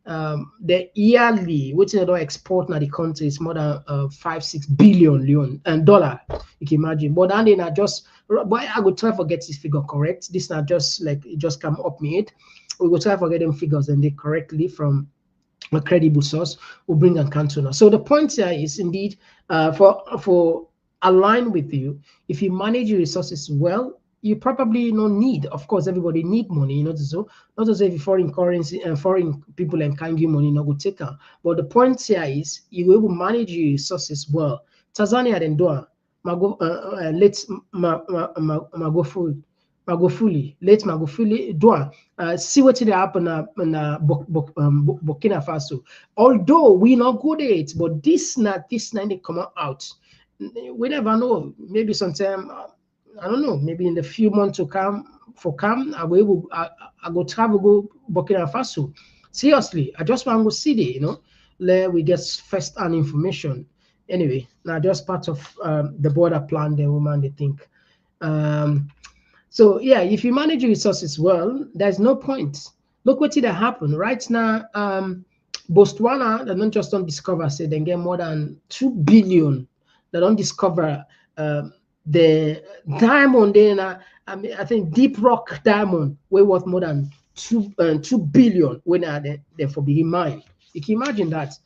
the yearly which they don't export now the country is more than $5-6 billion dollar. You can imagine. But then I just, but I go try to get this figure correct. This not just like it just come up made. We go try to get them figures and they correctly from a credible source will bring and cancel. So the point here is indeed for align with you. If you manage your resources well, you probably no need. Of course, everybody need money, you know. So not to say if foreign currency and foreign people and can give money, no go take her. But the point here is you will manage your resources well. Tanzania then do let's Magufuli, late Magufuli, see what happen in Burkina Faso. Although we not good at it, but this night they come out. We never know. Maybe sometime, I don't know. Maybe in the few months to come, I go travel go Burkina Faso. Seriously, I just want to go see there. You know, let we get first-hand information. Anyway, now just part of the border plan. The woman they think. So yeah, if you manage your resources well, there's no point. Look what did happen right now. Botswana, they don't discover, say they get more than 2 billion. They don't discover the diamond there. I mean, I think deep rock diamond way worth more than 2 billion when they for being mined. You can imagine that.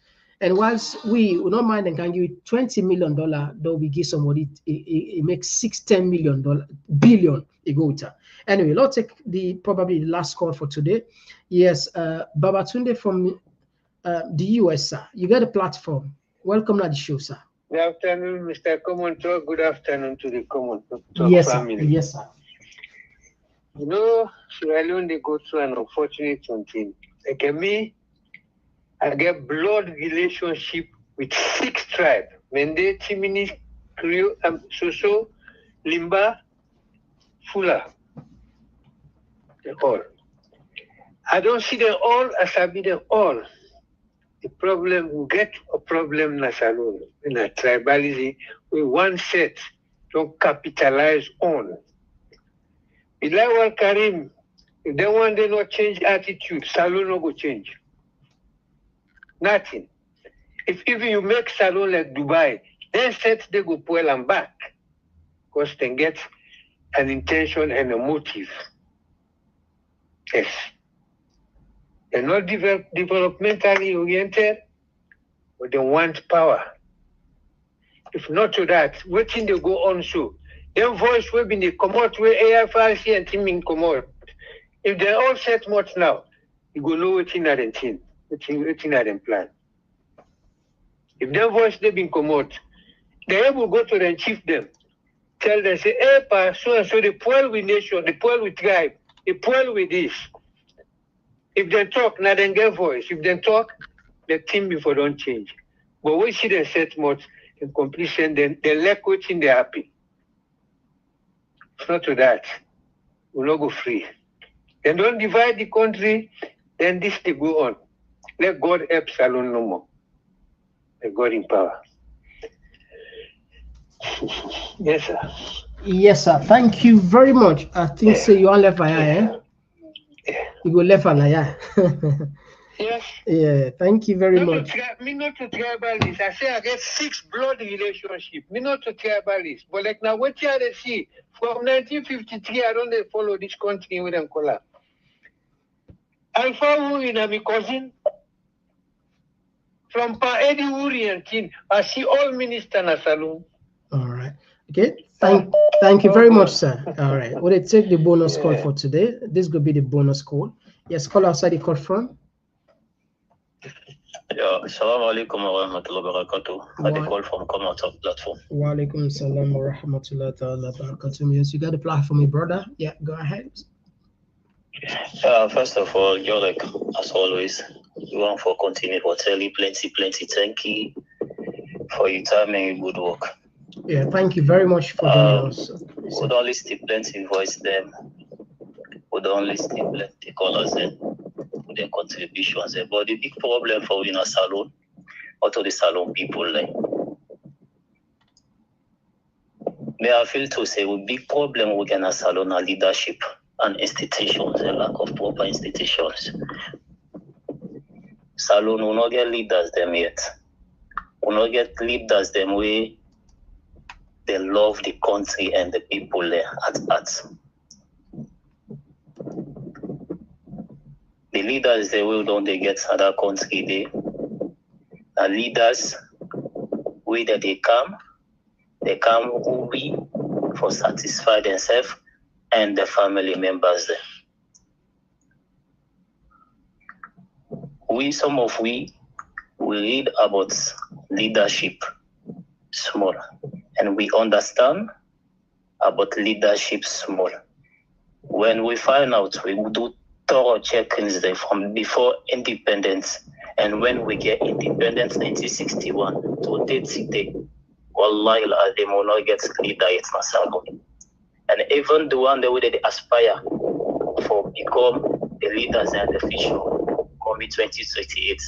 And whilst we will not mind and can give you $20 million, though we give somebody it makes $10 billion. Anyway, let's take probably the last call for today. Yes, Babatunde from the US, sir. You got a platform. Welcome to the show, sir. Good afternoon, Mr. Komon-Tok. Good afternoon to the Komon-Tok yes, family. Sir. Yes, sir. You know, Sierra Leone, they go through an unfortunate something. Like me, I get blood relationship with 6 tribes. Mende, Chimini, Creole, Soso, Limba, Fula. They all. I don't see them all as I be them all. The problem, we get a problem in Salon, in a tribalism, we one set don't capitalize on. Bilal Karim, if they want to not change attitude, Salon no go change. Nothing. If even you make Salon like Dubai, then set they go pull and back. Because they get an intention and a motive. Yes. They're not developmentally oriented, but they want power. If not to that, what thing they go on so? Their voice will be the come out where AFRC and teaming come out. If they're all set much now, you go know what's in that team, what's in that plan. If their voice they been come out, they will go to them, chief them, tell them, say, hey, pa, so and so, they pull with nation, they pull with tribe, they pull with this. If they talk, now they get voice. If they talk, the team before don't change. But we see them set much in completion, then they lack what's in they're happy. It's not to that. We'll not go free. Then don't divide the country, then this they go on. Let God help Salon no more. Let God in power. Yes, sir. Yes, sir. Thank you very much. I think so you all left by eh? You go left and yeah. Yes. Yeah, thank you very much. Me not to tribalist. I say I get 6 blood relationship. Me not to tribalist. But like now what you have to see, from 1953, I don't follow this country with them color. Alpha Uri na my cousin. From Pa Eddie Uri and Kin, I see all ministers in a saloon. All right. Okay. Thank you very much, sir. All right. We'll take the bonus call for today. This will be the bonus call. Yes, call outside the call from. Yeah, assalamu alaikum wa rahmatullahi wa barakatuh. I call from Komon-Tok platform. Wa alaikum salam wa rahmatullahi wa barakatuh. Yes, you got the platform, my brother. Yeah, go ahead. First of all, you're like, as always, you want for continue for tell you plenty. Thank you for your time and your good work. Yeah, thank you very much for joining us. Would only still plenty voice them. Would only still plenty callers them. With their contributions there. But the big problem for we in a salon, or to the salon people like. May I feel to say a big problem we in a salon are leadership and institutions, a lack of proper institutions. Salon will not get leaders them yet. Will not get leaders them way they love the country and the people there at heart. The leaders they will don't they get other country they are leaders way that they come only for satisfy themselves and the family members there. We read about leadership small, and we understand about leadership small. When we find out, we do thorough check-ins there from before independence, and when we get independence 1961 to today, wallahi they will not get leader it's not Salon. And even the one that they aspire for become the leaders and the official. Come 2038,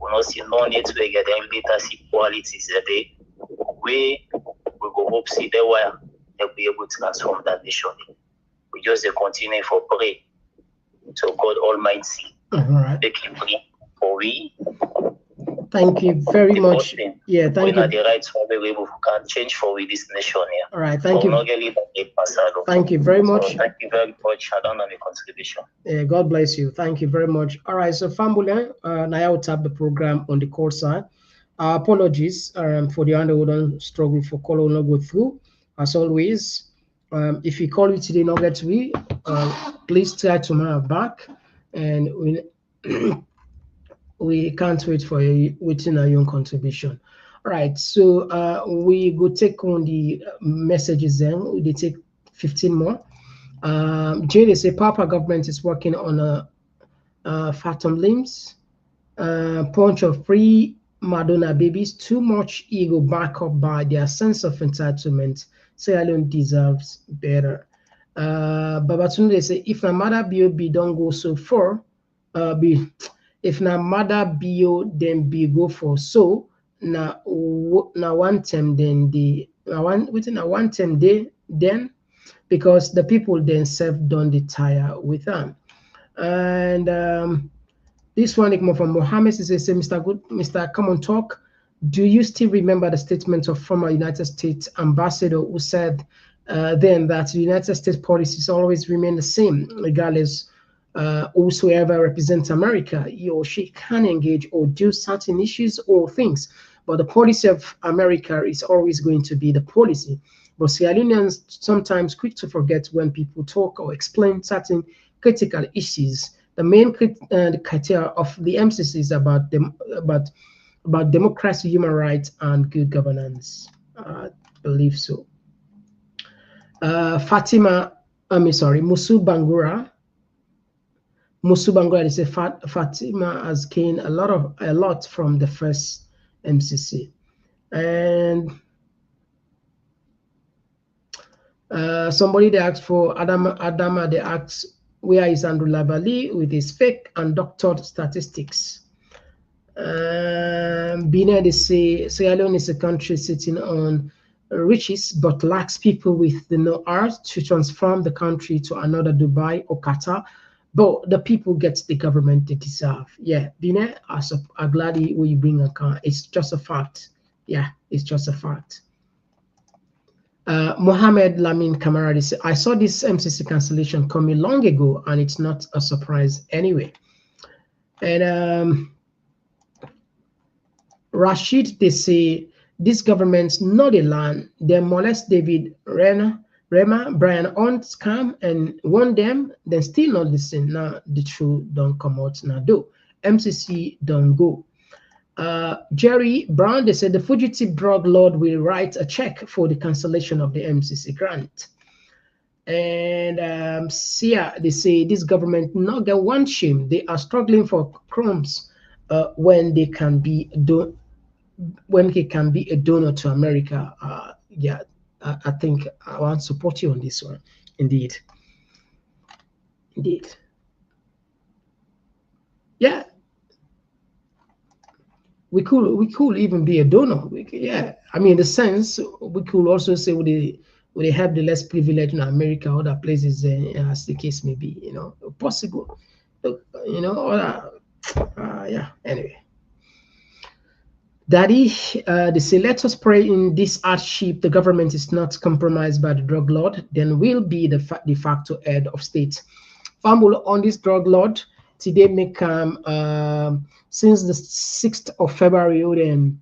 we not see no need to get them leadership qualities that they we go hope see the way they'll be able to transform that nation. We just continue for pray. So God Almighty, they keep praying for we. Thank you very much. Yeah, thank you. The rights for the way we can change for we this nation here. All right, thank you. Thank you very much. So thank you very much. I don't have a contribution. Yeah, God bless you. Thank you very much. All right, so Fambule, now I'll tap the program on the call side. Apologies for the underwood struggle for call will not go through. As always, if you call you today, not get to me, please try tomorrow back, and we can't wait for you waiting a young contribution. All right, so we go take on the messages then. They take 15 more. Jay, they say Papa government is working on a phantom limbs, punch of free Madonna babies, too much ego back up by their sense of entitlement. Sierra Leone deserves better. Babatunde, they say if Maada Bio don't go so far, if Maada Bio then be go for so na one term then one term then because the people themselves don't tire with them. And this one is more from Mohammed. He says, Mr. Komon-Tok, do you still remember the statement of former United States ambassador who said then that the United States policies always remain the same regardless whosoever represents America, he or she can engage or do certain issues or things, but the policy of America is always going to be the policy. But Sierra Leoneans sometimes quick to forget when people talk or explain certain critical issues. The main criteria of the MCC is about democracy, human rights, and good governance. I believe so. Musu Bangura. They say Fatima has gained a lot from the first MCC, and somebody they asked for Adama. They asked where is Andrew Lavali with his fake and doctored statistics. Benin, they say Sierra Leone is a country sitting on riches but lacks people with the no art to transform the country to another Dubai or Qatar. But the people get the government they deserve. Yeah, Benin, I'm glad you bring a car. It's just a fact. Yeah, it's just a fact. Mohammed Lamin Kamara said, I saw this MCC cancellation coming long ago, and it's not a surprise anyway. And Rashid, they say, this government's not a land. They molest David Rema, Brian on scam and warn them, then still not listen. Now the truth don't come out now do. MCC don't go. Jerry Brown, they said the fugitive drug lord will write a check for the cancellation of the MCC grant. And Sia, they say this government not get one shame. They are struggling for crumbs when they can be a donor to America. Yeah, I think I want to support you on this one. Indeed. Yeah. We could even be a donor. Yeah, I mean, in the sense, we could also say would they help the less privileged in America, other places, as the case may be, possible. You know, Yeah. Anyway. Daddy, they say, let us pray in this hardship. The government is not compromised by the drug lord, then will be the de facto head of state. Famble on this drug lord, today make since the 6th of February, then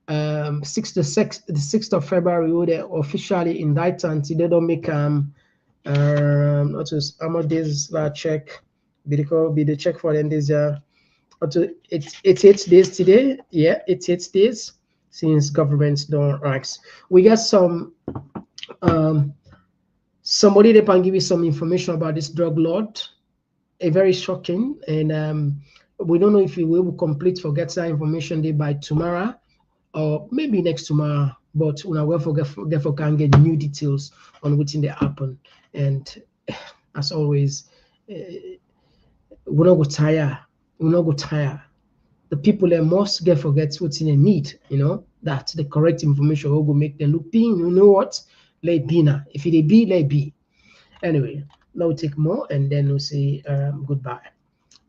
6th of February, they officially indict and today don't make not just how much days check, be the check for them this it's 8 days today. Yeah, it's 8 days since governments don't ask. We got some somebody that can give you some information about this drug lord. A very shocking, and we don't know if we will complete for get that information day by tomorrow or maybe next tomorrow. But we will therefore can get new details on what's in the happen. And as always, we not go tire. We not go tire. The people that must forget what's in a need, that the correct information will go make them look being, you know what? Let be now. If it be, let be. Anyway, now we'll take more and then we'll say goodbye.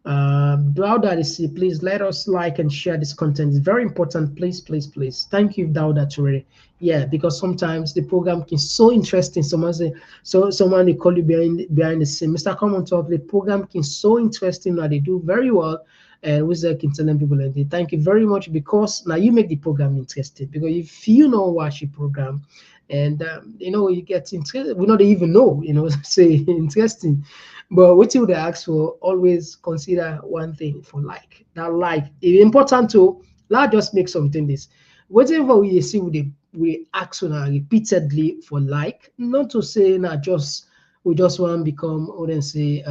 Dauda, please let us like and share this content. It's very important. Please. Thank you, Dauda Toure. Yeah, because sometimes the program is so interesting. Someone say, someone they call you behind the scene. Mr. Komon-Tok, the program is so interesting that they do very well. And we can tell them people that they thank you very much because now you make the program interesting. Because if you know watch the program and you get interested, we not even know, say interesting. But what you would ask for, always consider one thing for like. That like it's important to not just make something this. Whatever we see we ask on repeatedly for like, not to say we just want to become say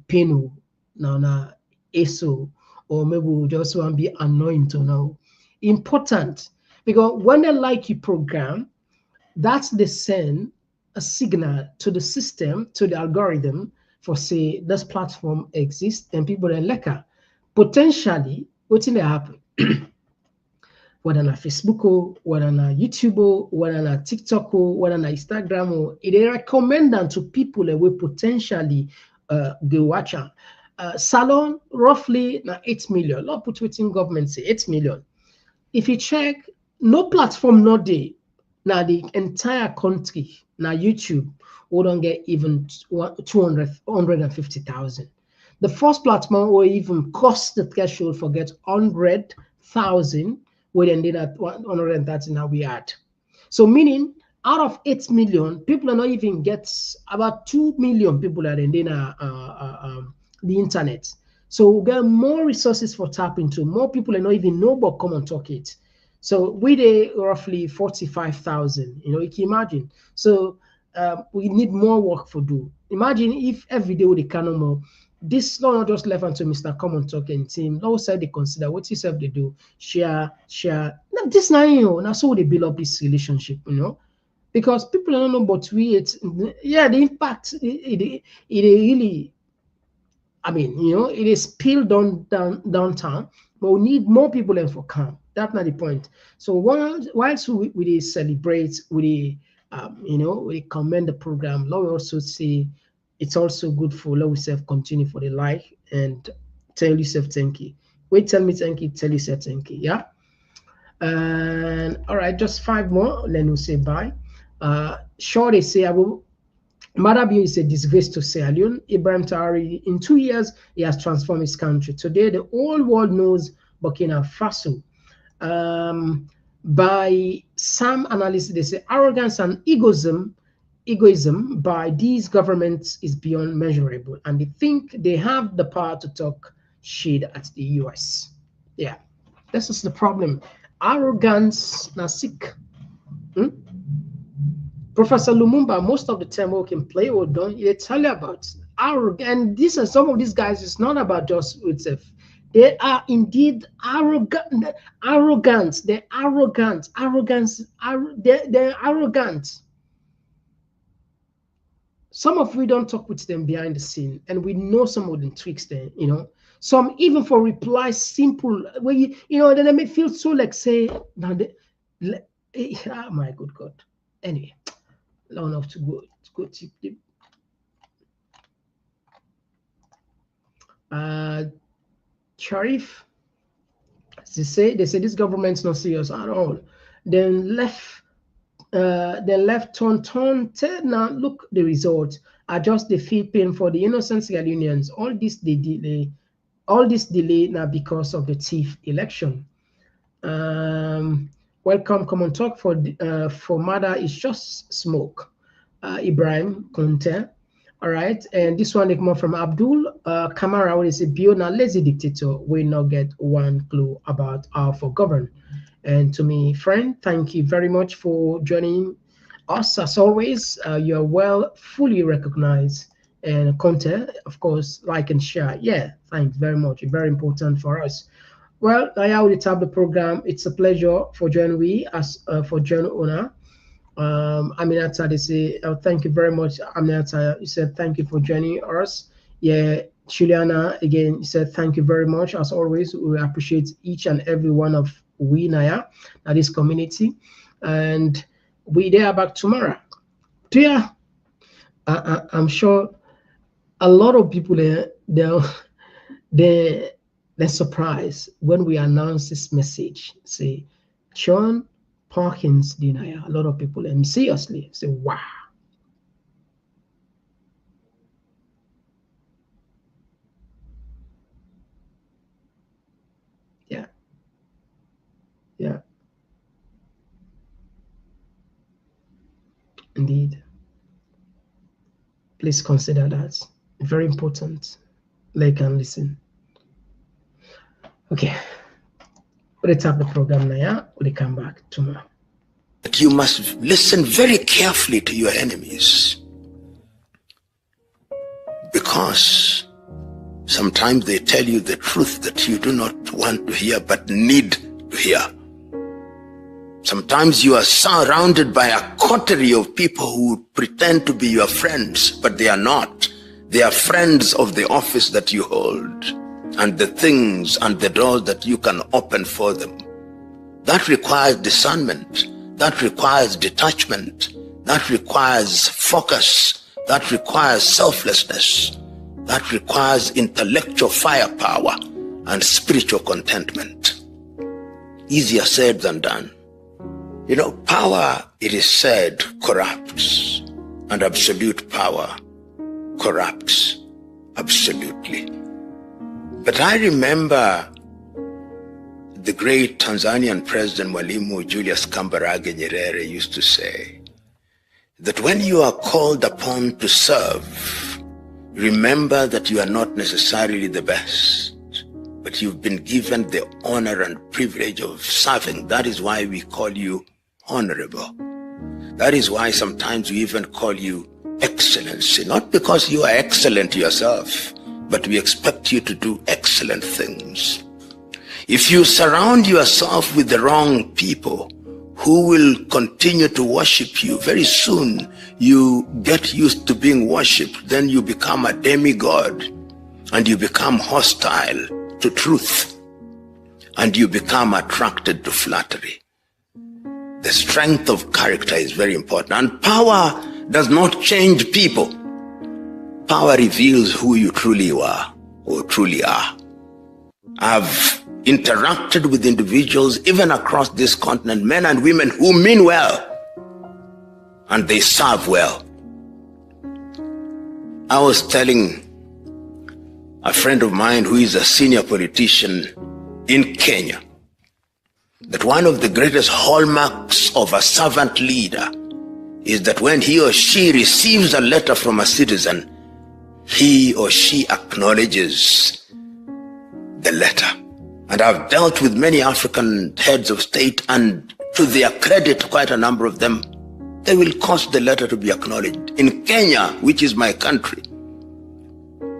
pino now eso, or maybe we just want to be anointed now. Important because when they like your program, that's the send a signal to the system, to the algorithm for say this platform exists and people are like potentially what's in the happen. Whether on Facebook or whether on YouTube or whether on TikTok or whether on Instagram or they recommend them to people that will potentially go watch Salon roughly 8 million. Not put within government say 8 million. If you check, no platform not there. Now the entire country, now YouTube, we don't get even 150,000. The first platform will even cost the threshold for get 100,000, we then did at 130 now we add. So meaning out of 8 million, people are not even get about 2 million people are in the internet. So we get more resources for tap into, more people are not even know about Komon-Tok it. So we did roughly 45,000, you can imagine. So we need more work for do. Imagine if every day we can no more. This not just left unto Mr. Komon-Tok and team. No side they consider what you self they do. Share. Now this now, now so they build up this relationship, because people don't know but we the impact it really, I mean, it is still downtown, but we need more people in for camp. That's not the point. So whilst we celebrate, we commend the program. Lord also say it's also good for Lord yourself continue for the like and tell yourself thank you. Wait, tell me thank you, tell yourself thank you. Yeah. And all right, just 5 more, then we'll say bye. Sure, they say Maada Bio is a disgrace to Sierra Leone. Ibrahim Traoré, in 2 years, he has transformed his country. Today, the whole world knows Burkina Faso. By some analysts, they say arrogance and egoism by these governments is beyond measurable, and they think they have the power to talk shit at the US. Yeah, this is the problem. Arrogance, sick. Professor Lumumba, most of the time we can play or don't, they tell you about arrogance. And this and some of these guys, it's not about just itself. They are indeed arrogant. They're arrogant. They're arrogant. Some of we don't talk with them behind the scene, and we know some of the tricks there, Some even for reply simple, where then they may feel so like say, oh my good God. Anyway, long enough to go deep. Sharif, They say this government's not serious at all. Then left turn. Now look the result. Are just the fee paying for the innocent Sierra Leoneans. All this delay now because of the thief election. Welcome, Komon-Tok for Maada is just smoke. Ibrahim Conte. All right, and this one is more from Abdul Kamara. What is a Bio now lazy dictator will not get one clue about how to govern. And to me, friend, thank you very much for joining us. As always, you are fully recognized. And Conte, of course, like and share. Yeah, thanks very much. Very important for us. Well, I will tap the program. It's a pleasure for joining we as for John Owner. Aminata, they say, thank you very much. Aminata, you said thank you for joining us. Yeah, Juliana, again, you said thank you very much. As always, we appreciate each and every one of we Naya, this community, and they are back tomorrow. Yeah, I'm sure a lot of people they're surprised when we announce this message. Say, John Parkins denier. A lot of people seriously say, wow. Yeah. Yeah. Indeed. Please consider that. Very important. Like and listen. Okay. We'll tap the program now, yeah? We'll come back tomorrow. But you must listen very carefully to your enemies, because sometimes they tell you the truth that you do not want to hear but need to hear. Sometimes you are surrounded by a coterie of people who pretend to be your friends, but they are not. They are friends of the office that you hold and the things and the doors that you can open for them. That requires discernment. That requires detachment. That requires focus. That requires selflessness. That requires intellectual firepower and spiritual contentment. Easier said than done. You know, power, it is said, corrupts, and absolute power corrupts absolutely. But I remember the great Tanzanian president Mwalimu Julius Kambarage Nyerere used to say that when you are called upon to serve, remember that you are not necessarily the best, but you've been given the honor and privilege of serving. That is why we call you honorable. That is why sometimes we even call you excellency, not because you are excellent yourself, but we expect you to do excellent things. If you surround yourself with the wrong people who will continue to worship you, very soon you get used to being worshipped, then you become a demigod and you become hostile to truth and you become attracted to flattery. The strength of character is very important, and power does not change people. Power reveals who you truly are or truly are. I've interacted with individuals even across this continent, men and women who mean well and they serve well. I was telling a friend of mine who is a senior politician in Kenya that one of the greatest hallmarks of a servant leader is that when he or she receives a letter from a citizen, he or she acknowledges the letter. And I've dealt with many African heads of state, and to their credit, quite a number of them, they will cause the letter to be acknowledged. In Kenya, which is my country,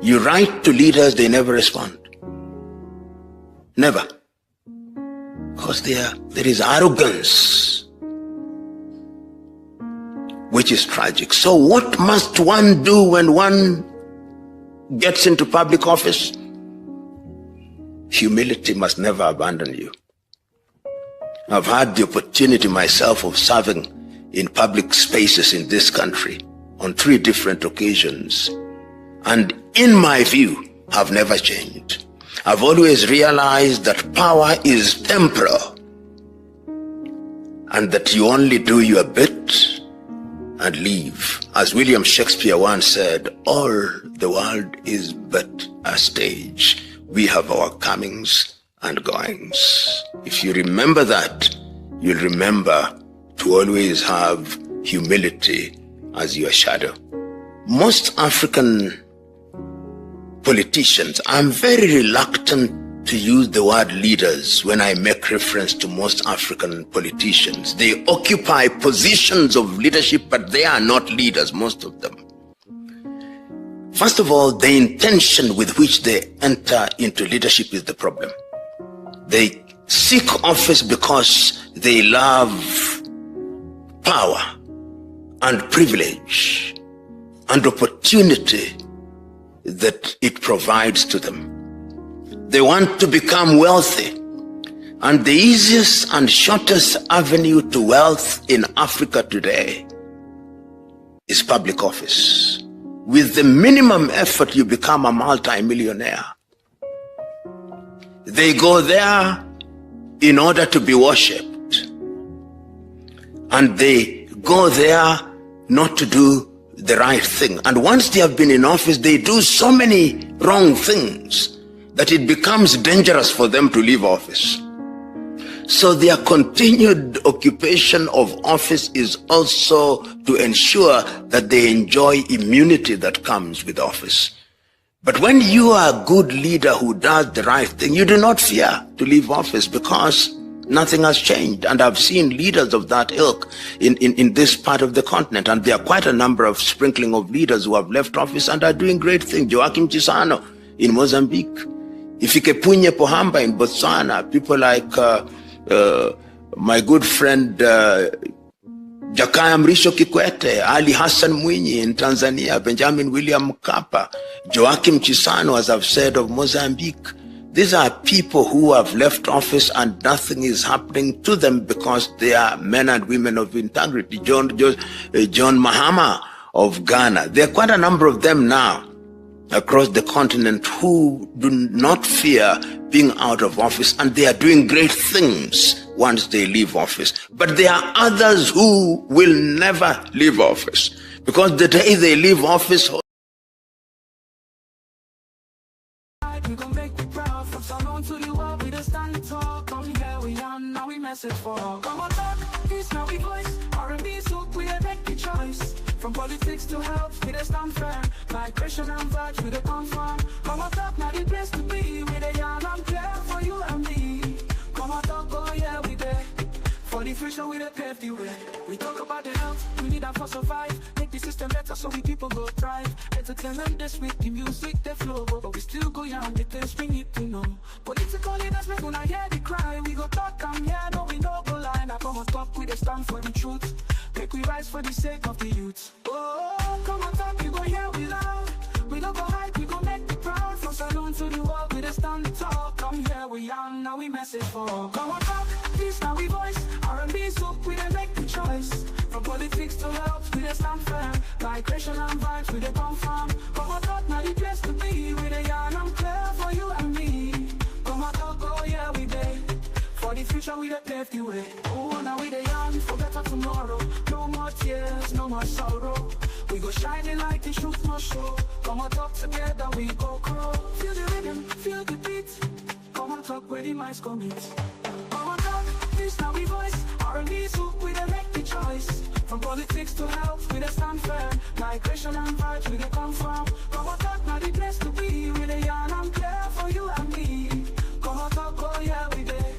you write to leaders, they never respond. Never. Because there is arrogance, which is tragic. So what must one do when one gets into public office? Humility must never abandon you. I've had the opportunity myself of serving in public spaces in this country on 3 different occasions, and in my view, have never changed. I've always realized that power is temporal and that you only do your bit and leave. As William Shakespeare once said, all the world is but a stage. We have our comings and goings. If you remember that, you'll remember to always have humility as your shadow. Most African politicians, I'm very reluctant to use the word leaders when I make reference to most African politicians. They occupy positions of leadership, but they are not leaders, most of them. First of all, the intention with which they enter into leadership is the problem. They seek office because they love power and privilege and opportunity that it provides to them. They want to become wealthy. And the easiest and shortest avenue to wealth in Africa today is public office. With the minimum effort, you become a multi-millionaire. They go there in order to be worshipped. And they go there not to do the right thing. And once they have been in office, they do so many wrong things that it becomes dangerous for them to leave office. So their continued occupation of office is also to ensure that they enjoy immunity that comes with office. But when you are a good leader who does the right thing, you do not fear to leave office because nothing has changed. And I've seen leaders of that ilk in this part of the continent. And there are quite a number of sprinkling of leaders who have left office and are doing great things. Joaquim Chissano in Mozambique. Ifikepunye Pohamba in Botswana. People like my good friend Jakaya Mrisho Kikwete, Ali Hassan Mwinyi in Tanzania, Benjamin William Mkapa, Joaquim Chissano, as I've said, of Mozambique. These are people who have left office and nothing is happening to them because they are men and women of integrity. John Mahama of Ghana. There are quite a number of them now across the continent who do not fear being out of office, and they are doing great things once they leave office. But there are others who will never leave office because the day they leave office, We gon' make you proud. From Salon to the world, we just stand tall. Come here, we on, now we message for all. Komon-Tok, peace, now we voice. R&B, so we make the choice. From politics to health, we just stand firm. Migration and vibes, we don't confirm. Komon-Tok, now the place to be. We the young and clear for you and me. Komon-Tok, oh yeah, we there. For the future, we the pave the way. We talk about the health, we need that for survive. Make the system better so we people go thrive. Entertainment this week, the music, the flow. But we still go young, the things we need to know. Political leaders, we gonna hear the cry. We go talk and yeah, no, we no go lie. Now Komon-Tok, we the stand for the truth. Make we rise for the sake of the youth. Oh, Komon-Tok, you go hear we loud. We don't go hide, we go make the proud. From Salon to the world, we the stand tall. Come here, we young, now we message for all. Komon-Tok, peace, now we voice. R&B, so we dey make the choice. From politics to health, we dey stand firm. Migration and vibes, we dey confirm. Komon-Tok, now the place to be. We dey young and clear for you and me. Komon-Tok, oh yeah, we dey. For the future, we dey pave the way. Oh, now we dey young for better tomorrow. No more tears, no more sorrow. We go shining like the truth must show. Komon-Tok, together we go grow. Feel the rhythm, feel the beat. Komon-Tok, where the minds go meet. Komon-Tok, peace, now we voice. R&B, so we dey make the choice. From politics to health, we dey stand firm. Migration and vibes, we dey confirm. Komon-Tok, now the place to be. We dey young and clear for you and me. Komon-Tok, oh yeah, we dey.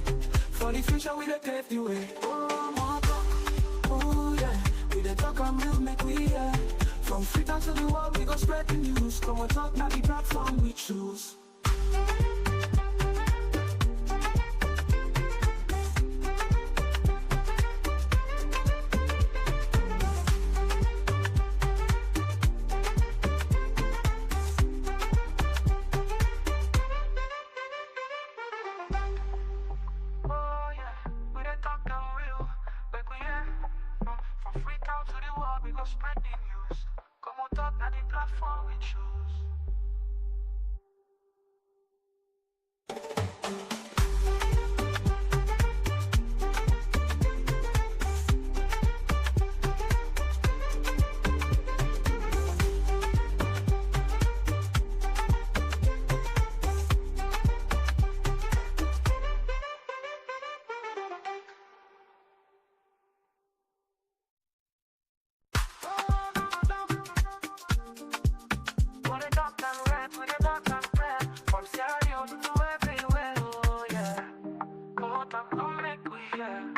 For the future, we dey pave the way. Oh, Komon-Tok, oh yeah. We dey talk and move, make we hear. From Freetown to the world, we go spread the news. Komon-Tok, now the platform we choose. From Freetown to the world, we go spread the news. Komon-Tok, now the platform we choose. on top, come make we hear.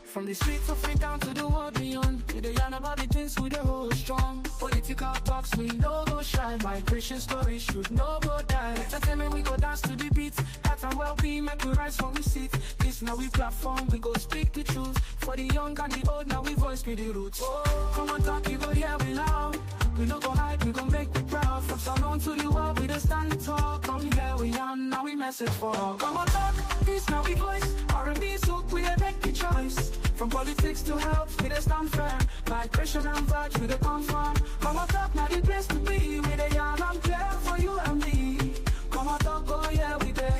From the streets of Freetown to the world beyond, we dey yarn about the things we dey hold strong. Political talks we no go shine, migration stories should no go die. Entertainment we go dance to the beat, health and well-being make we rise from we seat. This now we platform, we go speak the truth. For the young and the old, now we voice be the roots. Komon-Tok, you go hear we loud. We no go hide, we go make we proud. From Salon to the world, we dey stand tall. Come here we yarn, now we message for all. Komon-Tok, this now we voice. R&B soak, we dey make the choice. From politics to health, we dey stand firm. Migration and vibes, we dey confirm. Komon-Tok, now the place to be. We dey yarn and clear for you and me. Komon-Tok, oh yeah, we dey.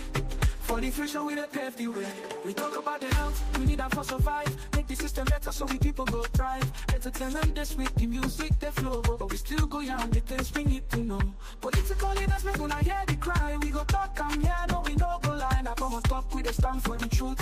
For the future, we dey pave the way. We talk about the health, we need that for survive. Make the system better so we people go thrive. Entertainment this week, the music they flow, but we still go yarn the things we need to know. Political leaders, we gonna hear the cry. We go talk and yeah, no we no go lie. Now Komon-Tok, we dey stand for the truth.